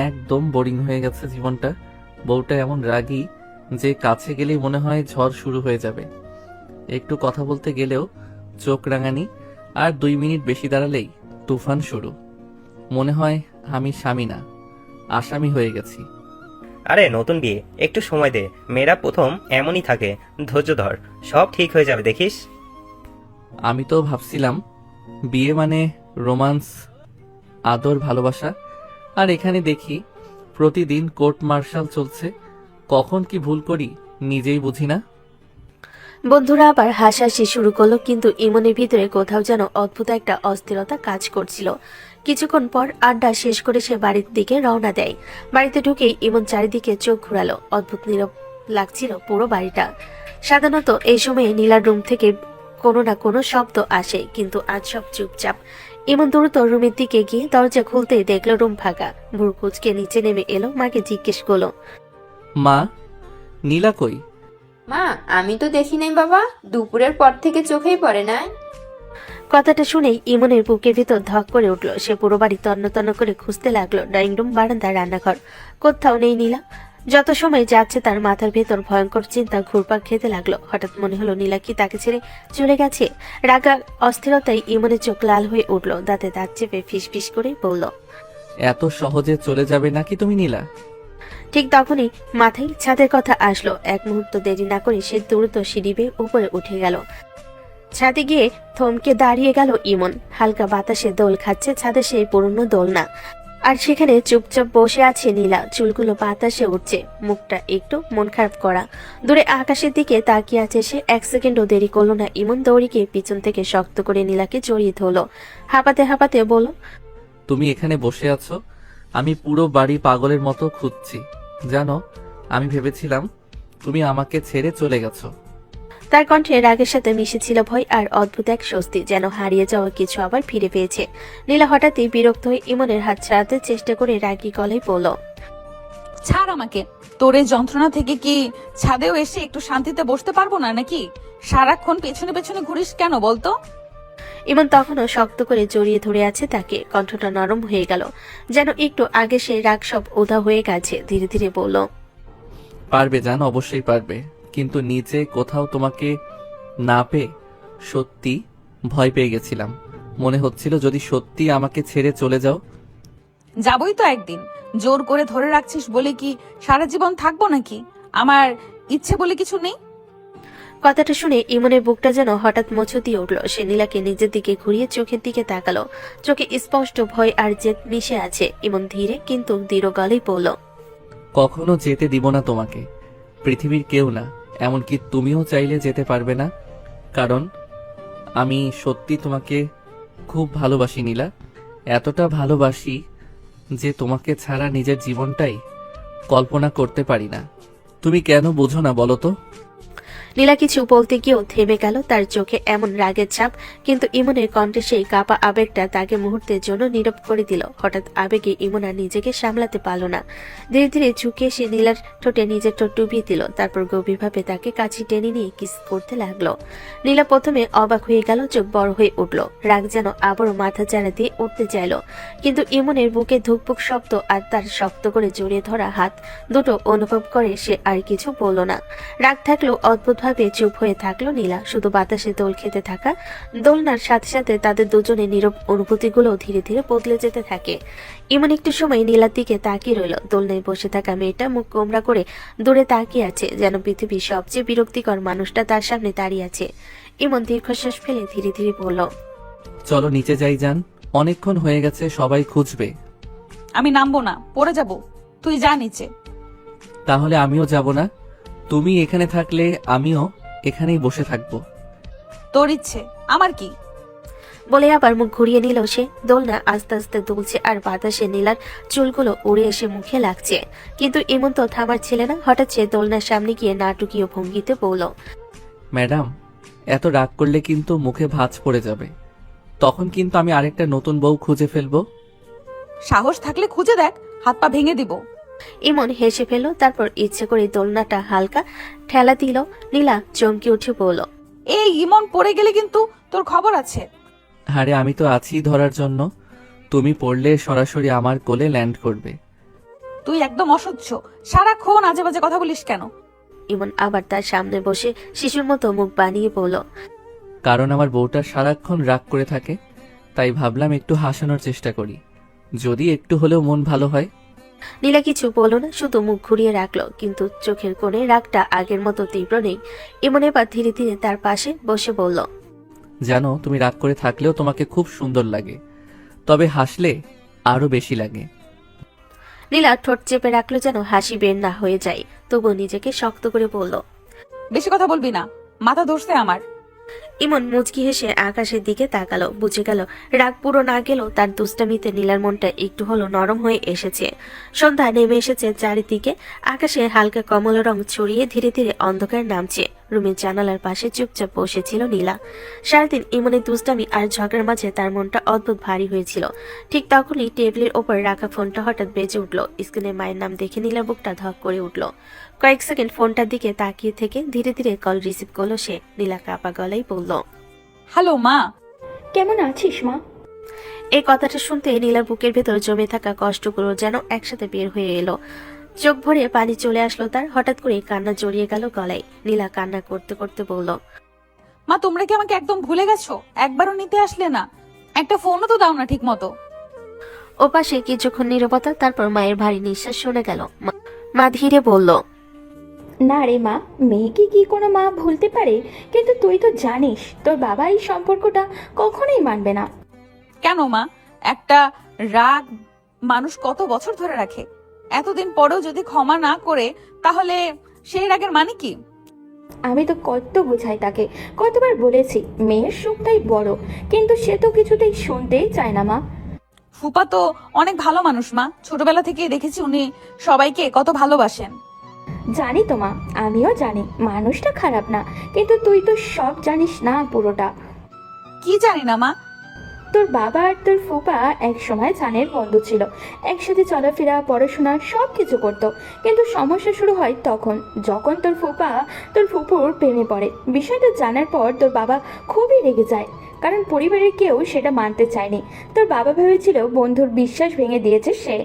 একদম বোরিং হয়ে গেছে জীবনটা। বউটা এমন রাগী যে কাছে গেলেই মনে হয় ঝড় শুরু হয়ে যাবে। একটু কথা বলতে গেলেও চোখ রাঙানি, আর 2 মিনিট বেশি দাঁড়ালেই তুফান শুরু। মনে হয় আমি স্বামী না, আসামি হয়ে গেছি। আরে নতুন বিয়ে, একটু সময় দে। মেয়েরা প্রথম এমনই থাকে, ধৈর্য ধর, সব ঠিক হয়ে যাবে দেখিস। আমি তো ভাবছিলাম বিয়ে মানে রোমান্স, আদর, ভালোবাসা, আর এখানে দেখি প্রতিদিন কোর্ট মার্শাল চলছে। কখন কি ভুল করি নিজেই বুঝি না। বন্ধুরা আবার হাসাহাসি শুরু করলো, কিন্তু ইমনের ভিতরে কোথাও যেন অদ্ভুত একটা অস্থিরতা কাজ করছিল। কিছুক্ষণ পর আড্ডা শেষ করে সে বাড়ির দিকে রওনা দেয়। বাড়িতে ঢুকেই ইমন চারিদিকে চোখ ঘুরালো। অদ্ভুত নীরব লাগছিল পুরো বাড়িটা। সাধারণত এই সময়ে নীলার রুম থেকে কোনো না কোনো শব্দ আসে, কিন্তু আজ সব চুপচাপ। ইমন দ্রুত রুমের দিকে গিয়ে দরজা খুলতেই দেখলো রুম ফাঁকা। ভুরু কুঁচকে নিচে নেমে এলো, মাকে জিজ্ঞেস করলো, মা, নীলা কই? মা, আমি তো দেখি নাই বাবা, দুপুরের পর থেকে চোখেই পড়ে না। কথাটা শুনেই ইমনের বুকের ভিতর ধক করে উঠলো। সে পুরো বাড়ি তন্ন তন্ন করে খুঁজতে লাগলো, ড্রয়িং রুম, বারান্দা, রান্নাঘর, কোথাও নেই নীলা। যত সময় যাচ্ছে তার মাথার ভেতর ভয়ঙ্কর চিন্তা ঘুরপাক খেতে লাগলো। হঠাৎ মনে হলো নীলা কি তাকে ছেড়ে চলে গেছে। রাগা অস্থিরতায় ইমনের চোখ লাল হয়ে উঠলো। দাঁতে দাঁত চেপে ফিস ফিস করে বলল, এত সহজে চলে যাবে নাকি তুমি নীলা? ঠিক তখনই মাথায় ছাদের কথা আসলো। এক মুহূর্ত দেরি না করে সে দ্রুত সিঁড়ি বেয়ে উপরে উঠে গেল। ছাদে গিয়ে থমকে দাঁড়িয়ে গেল ইমন। হালকা বাতাসে দোল খাচ্ছে ছাদে সেই পুরনো দোলনা, আর সেখানে চুপচাপ বসে আছে নীলা। চুলগুলো বাতাসে উঠছে, মুখটা একটু মন খারাপ করা। দূরে আকাশের দিকে তাকিয়ে আছে সে। 1 সেকেন্ডও দেরি করলো না, ইমন দৌড়ে গিয়ে পিছন থেকে শক্ত করে নীলাকে জড়িয়ে ধরলো। হাঁপাতে হাঁপাতে বলল, তুমি এখানে বসে আছো, আমি পুরো বাড়ি পাগলের মতো খুঁজছি। জানো, আমি ভেবেছিলাম তুমি আমাকে ছেড়ে চলে গেছো। তার কণ্ঠে রাগের সাথে মিশেছিল ভয় আর অদ্ভুত এক স্বস্তি, যেন হারিয়ে যাওয়া কিছু আবার ফিরে পেয়েছে। নীলা হঠাৎই বিরক্ত হয়ে ইমনের হাত ছাড়াতে চেষ্টা করে রাগী গলায় বলল, ছাড় আমাকে। তোর এই যন্ত্রণা থেকে কি ছাদেও এসে একটু শান্তিতে বসতে পারবো না নাকি? সারাক্ষণ পেছনে পেছনে ঘুরিস কেন বলতো? ইমন তখনও শক্ত করে জড়িয়ে ধরে আছে তাকে। কণ্ঠটা নরম হয়ে গেল, যেন একটু আগে সে রাগ সব উধাও হয়ে গেছে। ধীরে ধীরে বলল, পারবে জান, অবশ্যই পারবে, কিন্তু নিচে কোথাও তোমাকে না পেয়ে সত্যি ভয় পেয়ে গেছিলাম। মনে হচ্ছিল যদি সত্যি আমাকে ছেড়ে চলে যাও। যাবই তো একদিন। জোর করে ধরে রাখছিস বলে কি সারা জীবন থাকবো নাকি? আমার ইচ্ছে বলে কিছু নেই। কথাটা শুনে ইমনের বুকটা যেন হঠাৎ মোচড় দিয়ে উঠল। সে নীলাকে নিজের দিকে ঘুরিয়ে চোখের দিকে তাকালো। চোখে স্পষ্ট ভয় আর জেদ মিশে আছে। ইমন ধীরে কিন্তু দৃঢ় গলায় বলল, কখনো যেতে দিব না তোমাকে, পৃথিবীর কেউ না, এমনকি তুমিও চাইলে যেতে পারবে না। কারণ আমি সত্যি তোমাকে খুব ভালোবাসি নীলা, এতটা ভালোবাসি যে তোমাকে ছাড়া নিজের জীবনটাই কল্পনা করতে পারি না। তুমি কেন বোঝো না বলো তো? নীলা কিছু বলতে গিয়েও থেমে গেল। তার চোখে এমন রাগের ছাপ, কিন্তু ইমনের কণ্ঠে সেই কাপা আবেগটা তাকে মুহূর্তের জন্য নীরব করে দিল। হঠাৎ আবেগে ইমন আর নিজেকে সামলাতে পারল না। ধীরে ধীরে ঝুঁকে সে নীলার ঠোঁটে নিজের ঠোঁট ডুবিয়ে দিল। তারপর গভীরভাবে তাকে কাছে টেনে নিয়ে কিস করতে লাগলো। নীলা প্রথমে অবাক হয়ে গেল, চোখ বড় হয়ে উঠল। রাগ যেন আবারও মাথা চাড়া দিয়ে উঠতে চাইল, কিন্তু ইমনের বুকে ধুকপুক শব্দ আর তার শক্ত করে জড়িয়ে ধরা হাত দুটো অনুভব করে সে আর কিছু বলল না। রাগ থাকলেও অদ্ভুত চুপ হয়ে থাকলো নীলা। শুধু বাতাসে দোল খেতে থাকা দোলনার সাথে সাথে তাদের দুজনের নীরব অনুভূতিগুলো ধীরে ধীরে বদলে যেতে থাকে। ইমন একটু সময় নীলার দিকে তাকিয়ে রইল। দোলনায় বসে থাকা মেয়েটা মুখ গোমরা করে দূরে তাকিয়ে আছে, যেন পৃথিবীর সবচেয়ে বিরক্তিকর মানুষটা তার সামনে দাঁড়িয়ে আছে। ইমন দীর্ঘশ্বাস ফেলে ধীরে ধীরে বলল, চলো নিচে যাই যান, অনেকক্ষণ হয়ে গেছে, সবাই খুঁজবে। আমি নামবো না, পড়ে যাব। তুই যা নিচে। তাহলে আমিও যাব না, তুমি এখানে থাকলে আমিও এখানেই বসে থাকবো। তোর ইচ্ছে, আমার কি? বলে আবার মুখ ঘুরিয়ে নিল সে। দোলনা আস্তে আস্তে দুলছে আর বাতাসে নীলার চুলগুলো উড়ে এসে মুখে লাগছে, কিন্তু ইমন তো থামার ছিল না। হঠাৎ সে দোলনার সামনে গিয়ে নাটকীয় ভঙ্গিতে বলল, ম্যাডাম, এত রাগ করলে কিন্তু মুখে ভাঁজ পড়ে যাবে। তখন কিন্তু আমি আরেকটা নতুন বউ খুঁজে ফেলবো। সাহস থাকলে খুঁজে দেখ, হাত পা ভেঙে দিব। ইমন হেসে ফেলল, তারপর ইচ্ছে করে দোলনাটা হালকা ঠেলা দিল। নীলা চমকে উঠে বলল, এই ইমন, পড়ে গেলে কিন্তু তোর খবর আছে। আরে আমি তো আছি ধরার জন্য, তুমি পড়লে সরাসরি আমার কোলে ল্যান্ড করবে। তুই একদম অসহ্য, সারাক্ষণ আজে বাজে কথা বলিস কেন? ইমন আবার তার সামনে বসে শিশুর মতো মুখ বানিয়ে বলল, কারণ আমার বউটা সারাক্ষণ রাগ করে থাকে, তাই ভাবলাম একটু হাসানোর চেষ্টা করি, যদি একটু হলেও মন ভালো হয়। নীলা কিছু বলল না, শুধু মুখ ঘুরিয়ে রাখলো, কিন্তু চোখের কোণে রাগটা আগের মতো তীব্র নেই। ইমন এবার ধীরে ধীরে তার পাশে বসে বলল, জানো, তুমি রাগ করে থাকলেও তোমাকে খুব সুন্দর লাগে, তবে হাসলে আরো বেশি লাগে। নীলা ঠোঁট চেপে রাখলো যেন হাসি বের না হয়ে যায়, তবুও নিজেকে শক্ত করে বলল। বেশি কথা বলবি না, মাথা ধরছে আমার। ইমন মুচকি হেসে আকাশের দিকে তাকালো, বুঝে গেল রাগ পুরো না গেলেও তার দুষ্টামিতে নীলার মনটা একটু হলো নরম হয়ে এসেছে। সন্ধ্যা নেমে এসেছে চারিদিকে, আকাশে হালকা কমলা রং ছড়িয়ে ধীরে ধীরে অন্ধকার নামছে। রুমের জানালার পাশে চুপচাপ বসেছিল নীলা। সারাদিন ইমনের দুষ্টামি আর ঝগড়ার মাঝে তার মনটা অদ্ভুত ভারী হয়েছিল। ঠিক তখনই টেবিলের ওপর রাখা ফোনটা হঠাৎ বেজে উঠল। স্ক্রিনে মায়ের নাম দেখে নীলার বুকটা ধক করে উঠল। কয়েক সেকেন্ড ফোনটার দিকে তাকিয়ে থেকে ধীরে ধীরে কল রিসিভ করলো সে। নীলা কাঁপা গলায় বলল, হ্যালো মা। কেমন আছিস মা? এই কথাটা শুনতে নীলার বুকের ভেতর জমে থাকা কষ্টগুলো যেন একসাথে বের হয়ে এলো। চোখ ভরে পানি চলে আসলো তার। হঠাৎ করে কান্না জড়িয়ে গেল গলায়। নীলা কান্না করতে করতে বলল, মা, তোমরা কি আমাকে একদম ভুলে গেছো? একবারও নিতে আসলে না, একটা ফোনও তো দাও না ঠিক মতো। ওপাশে কিছুক্ষণ নীরবতা, তারপর মায়ের ভারী নিঃশ্বাস শুনে গেল। মা ধীরে বলল, না রে মা, মেয়েকে কি কোনো মা ভুলতে পারে? কিন্তু তুই তো জানিস তোর বাবা এই সম্পর্কটা কখনোই মানবে না। কেন মা? একটা রাগ মানুষ কত বছর ধরে রাখে, এতদিন পরেও যদি ক্ষমা না করে, তাহলে সেই রাগের মানে কি? আমি তো কত বোঝাই তাকে, কতবার বলেছি মেয়ের সুখটাই বড়, কিন্তু সে তো কিছুতেই শুনতেই চায় না মা। ফুপা তো অনেক ভালো মানুষ মা, ছোটবেলা থেকেই দেখেছি উনি সবাইকে কত ভালোবাসেন। জানি তো মা, আমিও জানি মানুষটা খারাপ না, কিন্তু তুই তো সব জানিস না পুরোটা। কি জানি না মা? তোর বাবা আর তোর ফুপা এক সময় জানের বন্ধু ছিল, একসাথে চলাফেরা, পড়াশোনা সব কিছু করতো। কিন্তু সমস্যা শুরু হয় তখন, যখন তোর ফুপা তোর ফুপুর প্রেমে পড়ে। বিষয়টা জানার পর তোর বাবা খুবই রেগে যায়, কারণ পরিবারের কেউ সেটা মানতে চায়নি। তোর বাবা ভেবেছিল বন্ধুর বিশ্বাস ভেঙে দিয়েছে সে।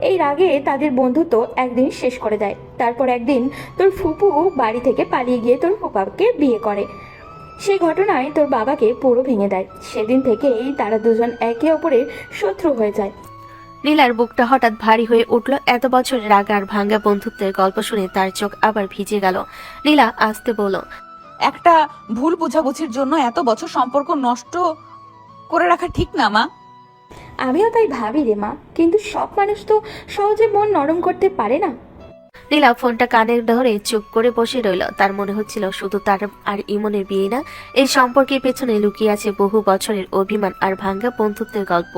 এই রাগে তাদের বন্ধুত্ব একদিন শেষ করে দেয়। তারপর একদিন তোর ফুপু বাড়ি থেকে পালিয়ে গিয়ে তোর ফুপাকে বিয়ে করে। সেই ঘটনায় তোর বাবাকে পুরো ভেঙে দেয়। সেদিন থেকেই তারা দুজন একে অপরের শত্রু হয়ে যায়। নীলার বুকটা হঠাৎ ভারী হয়ে উঠল। এত বছর রাগ আর ভাঙ্গা বন্ধুত্বের গল্প শুনে তার চোখ আবার ভিজে গেল। নীলা আস্তে বলল, একটা ভুল বোঝাবুঝির জন্য এত বছর সম্পর্ক নষ্ট করে রাখা ঠিক না মা। আমিও তাই ভাবি রে মা, কিন্তু সব মানুষ তো সহজে মন নরম করতে পারে না। নীলা ফোনটা কানে ধরে চুপ করে বসে রইল। তার মনে হচ্ছিল শুধু তার আর ইমনের বিয়ে না, এই সম্পর্কের পেছনে লুকিয়ে আছে বহু বছরের অভিমান আর ভাঙ্গা বন্ধুত্বের গল্প।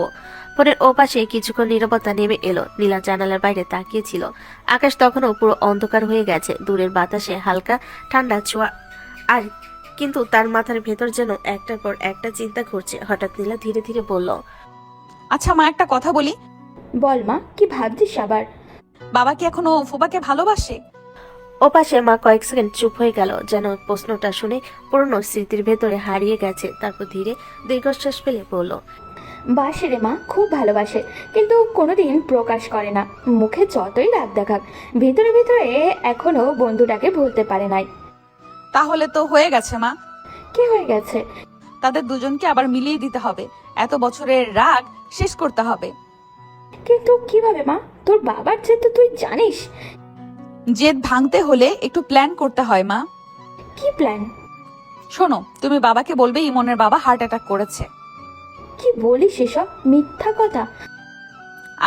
ফোনের ওপাশে কিছুক্ষণ নীরবতা নেমে এলো। নীলা জানালার বাইরে তাকিয়েছিল। আকাশ তখনও পুরো অন্ধকার হয়ে গেছে। দূরের বাতাসে হালকা ঠান্ডা ছোঁয়া, আর কিন্তু তার মাথার ভেতর যেন একটার পর একটা চিন্তা ঘুরছে। হঠাৎ নীলা ধীরে ধীরে বলল, আচ্ছা মা, একটা কথা বলি। বল মা, কি ভাবছিস আবার? বাবা কি এখনো ফুপাকে ভালোবাসে? ওপাশে মা কয়েক সেকেন্ড চুপ হয়ে গেল, যেন প্রশ্নটা শুনে পুরনো স্মৃতির ভেতরে হারিয়ে গেছে। তারপর ধীরে দীর্ঘশ্বাস ফেলে বলল, বাসে রে মা, খুব ভালোবাসে, কিন্তু কোনোদিন প্রকাশ করে না। মুখে যতই রাগ দেখাক, ভিতরে ভিতরে এখনো বন্ধুটাকে ভুলতে পারে নাই। তাহলে তো হয়ে গেছে মা। কি হয়ে গেছে? তাদের দুজনকে আবার মিলিয়ে দিতে হবে, এত বছরের রাগ শেষ করতে হবে। কিন্তু কিভাবে মা? তোর বাবার জেদ তো তুই জানিস। জেদ ভাঙতে হলে একটু প্ল্যান করতে হয় মা। কি প্ল্যান? শোনো, তুমি বাবাকে বলবে ইমনের বাবা হার্ট অ্যাটাক করেছে। কি বলিস এসব মিথ্যা কথা?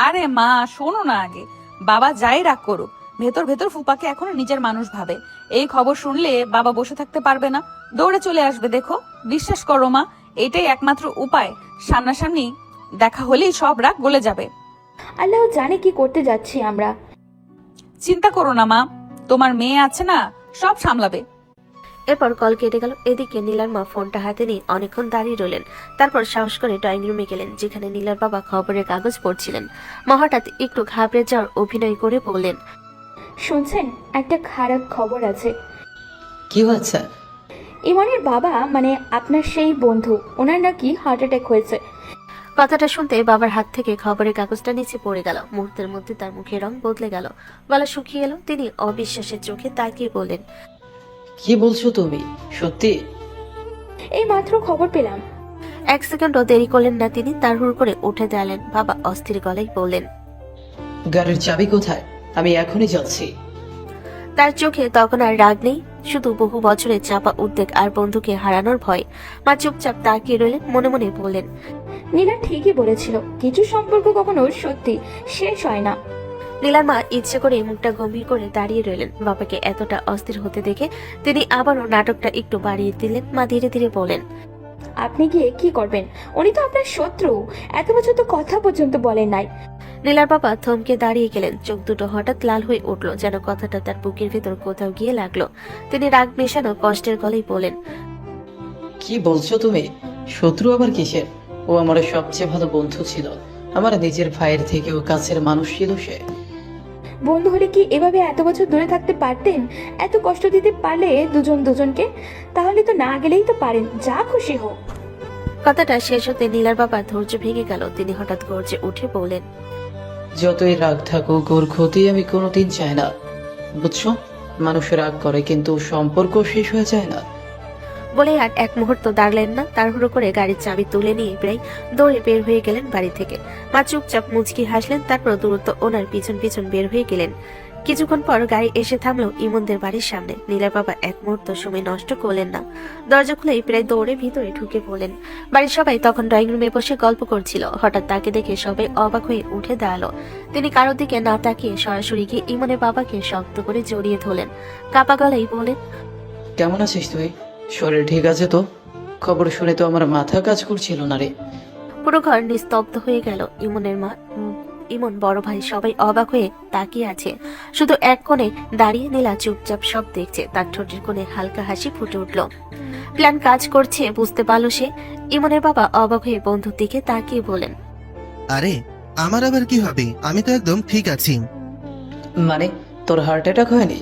আরে মা, শোনো না আগে। বাবা যাই রাগ করুক, ভেতর ভেতর ফুপাকে এখনো নিজের মানুষ ভাবে। এই খবর শুনলে বাবা বসে থাকতে পারবে না, দৌড়ে চলে আসবে। দেখো, বিশ্বাস করো মা, এটাই একমাত্র উপায়। সামনাসামনি দেখা হলেই সব রাগ গলে যাবে। আল্লাহ জানে কি করতে যাচ্ছি আমরা। চিন্তা করো না মা, তোমার মেয়ে আছে না, সব সামলাবে। এরপর কল কেটে গেল। এদিকে নীলার মা ফোনটা হাতে নিয়ে অনেকক্ষণ দাঁড়িয়ে রইলেন। তারপর সাহস করে ড্রয়িং রুমে গেলেন, যেখানে নীলার বাবা খবরের কাগজ পড়ছিলেন। মা হঠাৎ একটু ঘাবড়ে যাওয়ার অভিনয় করে বললেন, শুনছেন, একটা খারাপ খবর আছে। কি হয়েছে? ইমনের বাবা মানে আপনার সেই বন্ধু, ওনার নাকি হার্ট অ্যাটাক হয়েছে। কথাটা শুনতে বাবার হাত থেকে খবরের কাগজটা নিচে পড়ে গেল। মুহূর্তের মধ্যে তার মুখের রং বদলে গেল, গলা শুকিয়ে এলো। তিনি অবিশ্বাসের চোখে তাকিয়ে বললেন, কি বলছো তুমি? সত্যি? এই মাত্র খবর পেলাম। এক সেকেন্ডও দেরি করলেন না তিনি, তাড়াহুড়ো করে উঠে দাঁড়ালেন। বাবা অস্থির গলায় বললেন, গাড়ির চাবি কোথায়? আমি এখনই যাচ্ছি। তার চোখে তখন আর রাগ নেই, শুধু বহু বছরের চাপা উদ্বেগ আর বন্ধুকে হারানোর ভয়। মা চুপচাপ তাকিয়ে রইলেন, মনে মনে বললেন, নীলা ঠিকই বলেছিল, কিছু সম্পর্ক কখনো সত্যি শেষ হয় না। নীলার মা ইচ্ছে করে মুখটা গম্ভীর করে দাঁড়িয়ে রইলেন। বাবাকে এতটা অস্থির হতে দেখে তিনি আবারও নাটকটা একটু বাড়িয়ে দিলেন। মা ধীরে ধীরে বলেন, আপনি গিয়ে কি করবেন? উনি তো আপনার শত্রু, এত বছর তো কথা পর্যন্ত বলেন নাই। নীলার বাবা থমকে দাঁড়িয়ে গেলেন। চোখ দুটো হঠাৎ লাল হয়ে উঠল, যেন কথাটা তার বুকের ভেতর কোথাও গিয়ে লাগলো। তিনি রাগ মেশানো কষ্টের গলায় বলেন, কি বলছো তুমি? শত্রু আবার কিসের? ও আমার সবচেয়ে ভালো বন্ধু ছিল, আমার নিজের ভাইয়ের থেকেও কাছের মানুষ ছিল সে। বন্ধু হলে কি এভাবে এত বছর দূরে থাকতে পারতেন? এত কষ্ট দিতে পারলে দুজন দুজনকে? তাহলে তো না গেলেই তো পারেন, যা খুশি হোক। কথাটা শেষ হতে নীলার বাবার ধৈর্য ভেঙে গেল। তিনি হঠাৎ গর্জে উঠে বললেন, যতই রাগ থাকুক, ওর ক্ষতি আমি কোনোদিন চাই না, বুঝছো? মানুষ রাগ করে কিন্তু সম্পর্ক শেষ হয়ে যায় না। বলে আর এক মুহূর্ত দাঁড়ালেন না। তাড়াহুড়ো করে গাড়ির চাবি তুলে নিয়ে প্রায় দৌড়ে বের হয়ে গেলেন বাড়ি থেকে। মা চুপচাপ মুচকি হাসলেন, তারপর দূরত্ব ওনার পিছন পিছন বের হয়ে গেলেন। কিছুক্ষণ পর গাড়ি এসে থামলো ইমনদের বাড়ির সামনে। নীলার বাবা এক মুহূর্ত সময় নষ্ট করলেন না, দরজা খুলেই প্রায় দৌড়ে ভিতরে ঢুকে পড়লেন। বাড়ির সবাই তখন ড্রয়িং রুমে বসে গল্প করছিল। হঠাৎ তাকে দেখে সবাই অবাক হয়ে উঠে দাঁড়ালো। তিনি কারোর দিকে না তাকিয়ে সরাসরি গিয়ে ইমনের বাবাকে শক্ত করে জড়িয়ে ধরলেন। কাপা গলায় বলেন, কেমন আছিস তুই? শরীর ঠিক আছে তো? খবর শুনে তো আমার মাথা কাজ করছিল না রে। পুরো ঘর নিস্তব্ধ হয়ে গেল। ইমন, বড় ভাই সবাই অবাক হয়ে তাকিয়ে আছে। শুধু এক কোণে দাঁড়িয়ে নীলা চুপচাপ সব দেখছে। তার ঠোঁটের কোণে হালকা হাসি ফুটে উঠল। প্ল্যান কাজ করছে বুঝতে পারল সে। ইমনের বাবা অবাক হয়ে বন্ধুর দিকে তাকিয়ে বলেন, আরে আমার আবার কি হবে? আমি তো একদম ঠিক আছি। মানে তোর হার্ট অ্যাটাক হয়নি?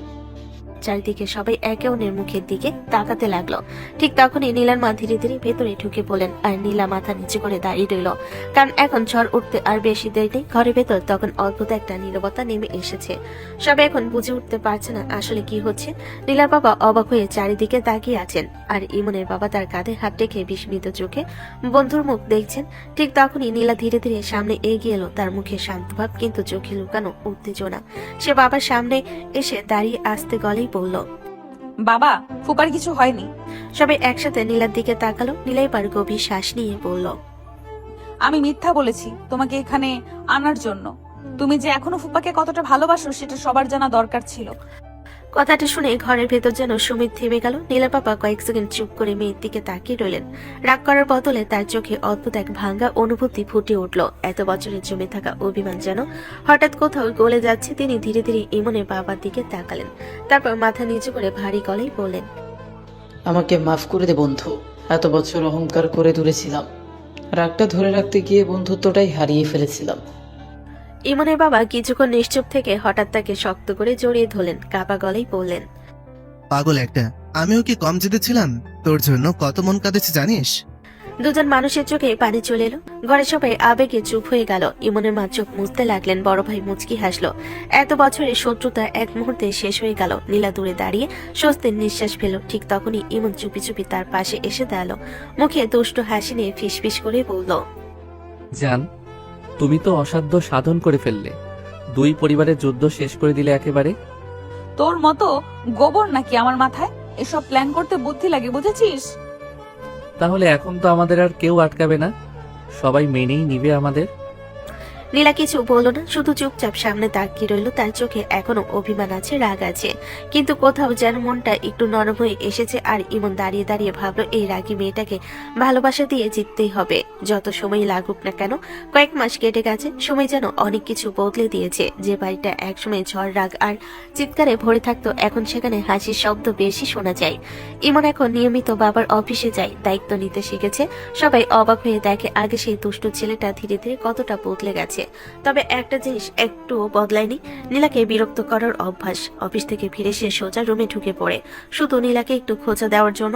চারিদিকে সবাই একে অন্যের মুখের দিকে তাকাতে লাগলো। ঠিক তখনই নীলার মা ধীরে ধীরে ভেতরে ঢুকে পড়লেন। আর নীলা মাথা নিচু করে দাঁড়িয়ে রইল, কারণ এখন ঝড় উঠতে আর বেশি দেরি নেই। ঘরের ভেতর তখন অদ্ভুত একটা নীরবতা নেমে এসেছে। সবাই এখন বুঝে উঠতে পারছে না আসলে কি হচ্ছে। নীলার বাবা অবাক হয়ে চারিদিকে তাকিয়ে আছেন, আর ইমনের বাবা তার কাঁধে হাত রেখে বিস্মিত চোখে বন্ধুর মুখ দেখছেন। ঠিক তখনই নীলা ধীরে ধীরে সামনে এগিয়ে এলো, তার মুখে শান্ত ভাব কিন্তু চোখে লুকানো উত্তেজনা। সে বাবার সামনে এসে দাঁড়িয়ে আস্তে গলেই বলল, বাবা, ফুপার কিছু হয়নি। সবাই একসাথে নীলার দিকে তাকালো। নীলা এবার গভীর শ্বাস নিয়ে বলল, আমি মিথ্যা বলেছি তোমাকে এখানে আনার জন্য। তুমি যে এখনো ফুপাকে কতটা ভালোবাসো সেটা সবার জানা দরকার ছিল। কথাটা শুনে ঘরের ভেতর যেন সুমিত থেমে গেল। নীলা বাবা কয়েক সেকেন্ড চুপ করে মেয়ের দিকে তাকিয়ে রইলেন। রাগ করার বদলে তার চোখে অদ্ভুত এক ভাঙ্গা অনুভূতি ফুটে উঠল। এত বছরের জমে থাকা অভিমান যেন হঠাৎ কোথাও গলে যাচ্ছে। তিনি ধীরে ধীরে ইমনের বাবার দিকে তাকালেন, তারপর মাথা নিচু করে ভারী গলায় বললেন, আমাকে মাফ করে দে বন্ধু, এত বছর অহংকার করে তুলেছিলাম, রাগটা ধরে রাখতে গিয়ে বন্ধুত্বটাই হারিয়ে ফেলেছিলাম। ইমনের বাবা কিছুক্ষণ নিশ্চুপ থেকে হঠাৎ তাকে শক্ত করে জড়িয়ে ধরলেন। কাপা গলায় বললেন, পাগল একটা, আমিও কি কম জিতেছিলাম? তোর জন্য কত মন কাঁদেছে জানিস? দুজন মানুষের চোখে পানি চলে এলো। ঘরে সবাই আবেগে চুপ হয়ে গেল। ইমনের মা চোখ মুছতে লাগলেন। বড় ভাই মুচকি হাসলো। এত বছরের শত্রুতা এক মুহূর্তে শেষ হয়ে গেল। নীলা দূরে দাঁড়িয়ে স্বস্তির নিঃশ্বাস ফেল। ঠিক তখনই ইমন চুপি চুপি তার পাশে এসে দাঁড়ালো। মুখে দুষ্টু হাসি নিয়ে ফিসফিস করে বলল, জান, তুমি তো অসাধ্য সাধন করে ফেললে। দুই পরিবারের যুদ্ধ শেষ করে দিলে একেবারে। তোর মতো গোবর নাকি আমার মাথায়? এসব প্ল্যান করতে বুদ্ধি লাগে, বুঝেছিস? তাহলে এখন তো আমাদের আর কেউ আটকাবে না, সবাই মেনেই নিবে আমাদের। নীলা কিছু বলল না, শুধু চুপচাপ সামনে তাকিয়ে রইল। তার চোখে এখনো অভিমান আছে, রাগ আছে, কিন্তু কোথাও যেন মনটা একটু নরম হয়ে এসেছে। আর ইমন দাঁড়িয়ে দাঁড়িয়ে ভাবলো এই রাগী মেয়েটাকে ভালোবাসা দিয়ে জিততেই হবে, যত সময় লাগুক না কেন। কয়েক মাস কেটে গেছে, সময় যেন অনেক কিছু বদলে দিয়েছে। যে বাড়িটা একসময় ঝড়, রাগ আর চিৎকারে ভরে থাকতো, এখন সেখানে হাসির শব্দ বেশি শোনা যায়। ইমন এখন নিয়মিত বাবার অফিসে যায়, দায়িত্ব নিতে শিখেছে। সবাই অবাক হয়ে দেখে আগে সেই দুষ্টু ছেলেটা ধীরে ধীরে কতটা বদলে গেছে। তবে একটা জিনিস একটুও বদলায়নি, নীলাকে বিরক্ত করার অভ্যাস। অফিস থেকে ফিরে সে সোজা রুমে ঢুকে পড়ে, শুধু নীলাকে একটু খোঁজা দেওয়ার জন্য।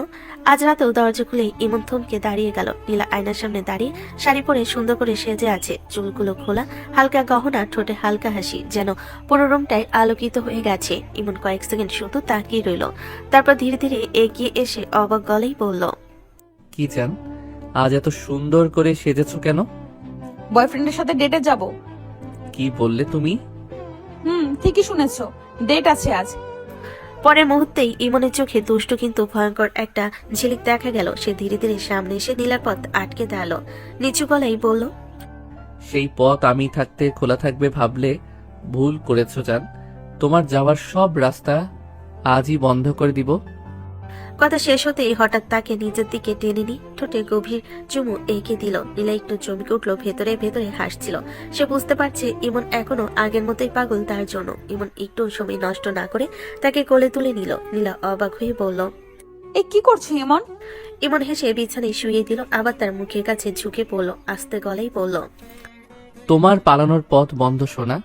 আজ রাতেও দরজা খুলেই ইমন থমকে দাঁড়িয়ে গেল। নীলা আয়নার সামনে দাঁড়িয়ে শাড়ি পরে সুন্দর করে সেজে আছে, চুলগুলো খোলা, হালকা গহনা, ঠোঁটে হালকা হাসি, যেন পুরো রুমটাই আলোকিত হয়ে গেছে। ইমন কয়েক সেকেন্ড শুধু তাকিয়ে রইল, তারপর ধীরে ধীরে এগিয়ে এসে অবাক গলেই বলল, কি চান? আজ এত সুন্দর করে সেজেছো কেন? বয়ফ্রেন্ডের সাথে ডেটে যাব। কি বললে তুমি? ঠিকই শুনেছো, ডেট আছে আজ। পরের মুহূর্তেই ইমনের চোখে দুষ্টু কিন্তু ভয়ঙ্কর একটা ঝিলিক দেখা গেল। সে ধীরে ধীরে সামনে এসে নীলার পথ আটকে দাঁড়ালো, নিচু গলায় বলল, সেই পথ আমি থাকতে খোলা থাকবে ভাবলে ভুল করেছো জান। তোমার যাওয়ার সব রাস্তা আজই বন্ধ করে দিব। কথা শেষ হতেই হঠাৎ তাকে নিজের দিকে টেনে নি, ঠোঁটে গভীর চুমু এঁকে দিল। নীলা একটু চমকে উঠলো, ভেতরে ভেতরে হাসছিল। সে বুঝতে পারছে ইমন এখনো আগের মতোই পাগল তার জন্য। ইমন একটু সময় নষ্ট না করে তাকে কোলে তুলে নিল। নীলা অবাক হয়ে বলল, এ কি করছো ইমন? ইমন হেসে বিছানায় শুয়ে দিল, আবার তার মুখের কাছে ঝুঁকে পড়ল, আস্তে গলায় বলল, তোমার পালানোর পথ বন্ধ শোনা,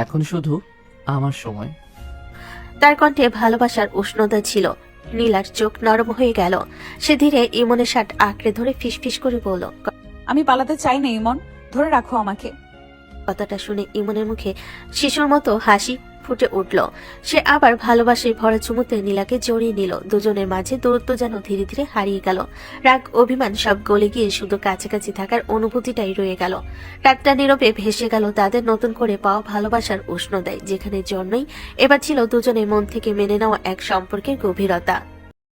এখন শুধু আমার সময়। তার কণ্ঠে ভালোবাসার উষ্ণতা ছিল। নীলার চোখ নরম হয়ে গেল। সে ধীরে ইমনের শার্ট আঁকড়ে ধরে ফিসফিস করে বলল, আমি পালাতে চাই না ইমন, ধরে রাখো আমাকে। কথাটা শুনে ইমনের মুখে শিশুর মতো হাসি ফুটে উঠল। সে আবার ভালোবাসায় ভরা চুমুতে নীলাকে জড়িয়ে নিল। দুজনের মাঝে দূরত্ব যেন ধীরে ধীরে হারিয়ে গেল। রাগ, অভিমান সব গলে গিয়ে শুধু কাছাকাছি থাকার অনুভূতিটাই রয়ে গেল। রাতটা নীরবে ভেসে গেল তাদের নতুন করে পাওয়া ভালোবাসার উষ্ণতায়, যেখানে জন্যই এবার ছিল দুজনের মন থেকে মেনে নেওয়া এক সম্পর্কের গভীরতা।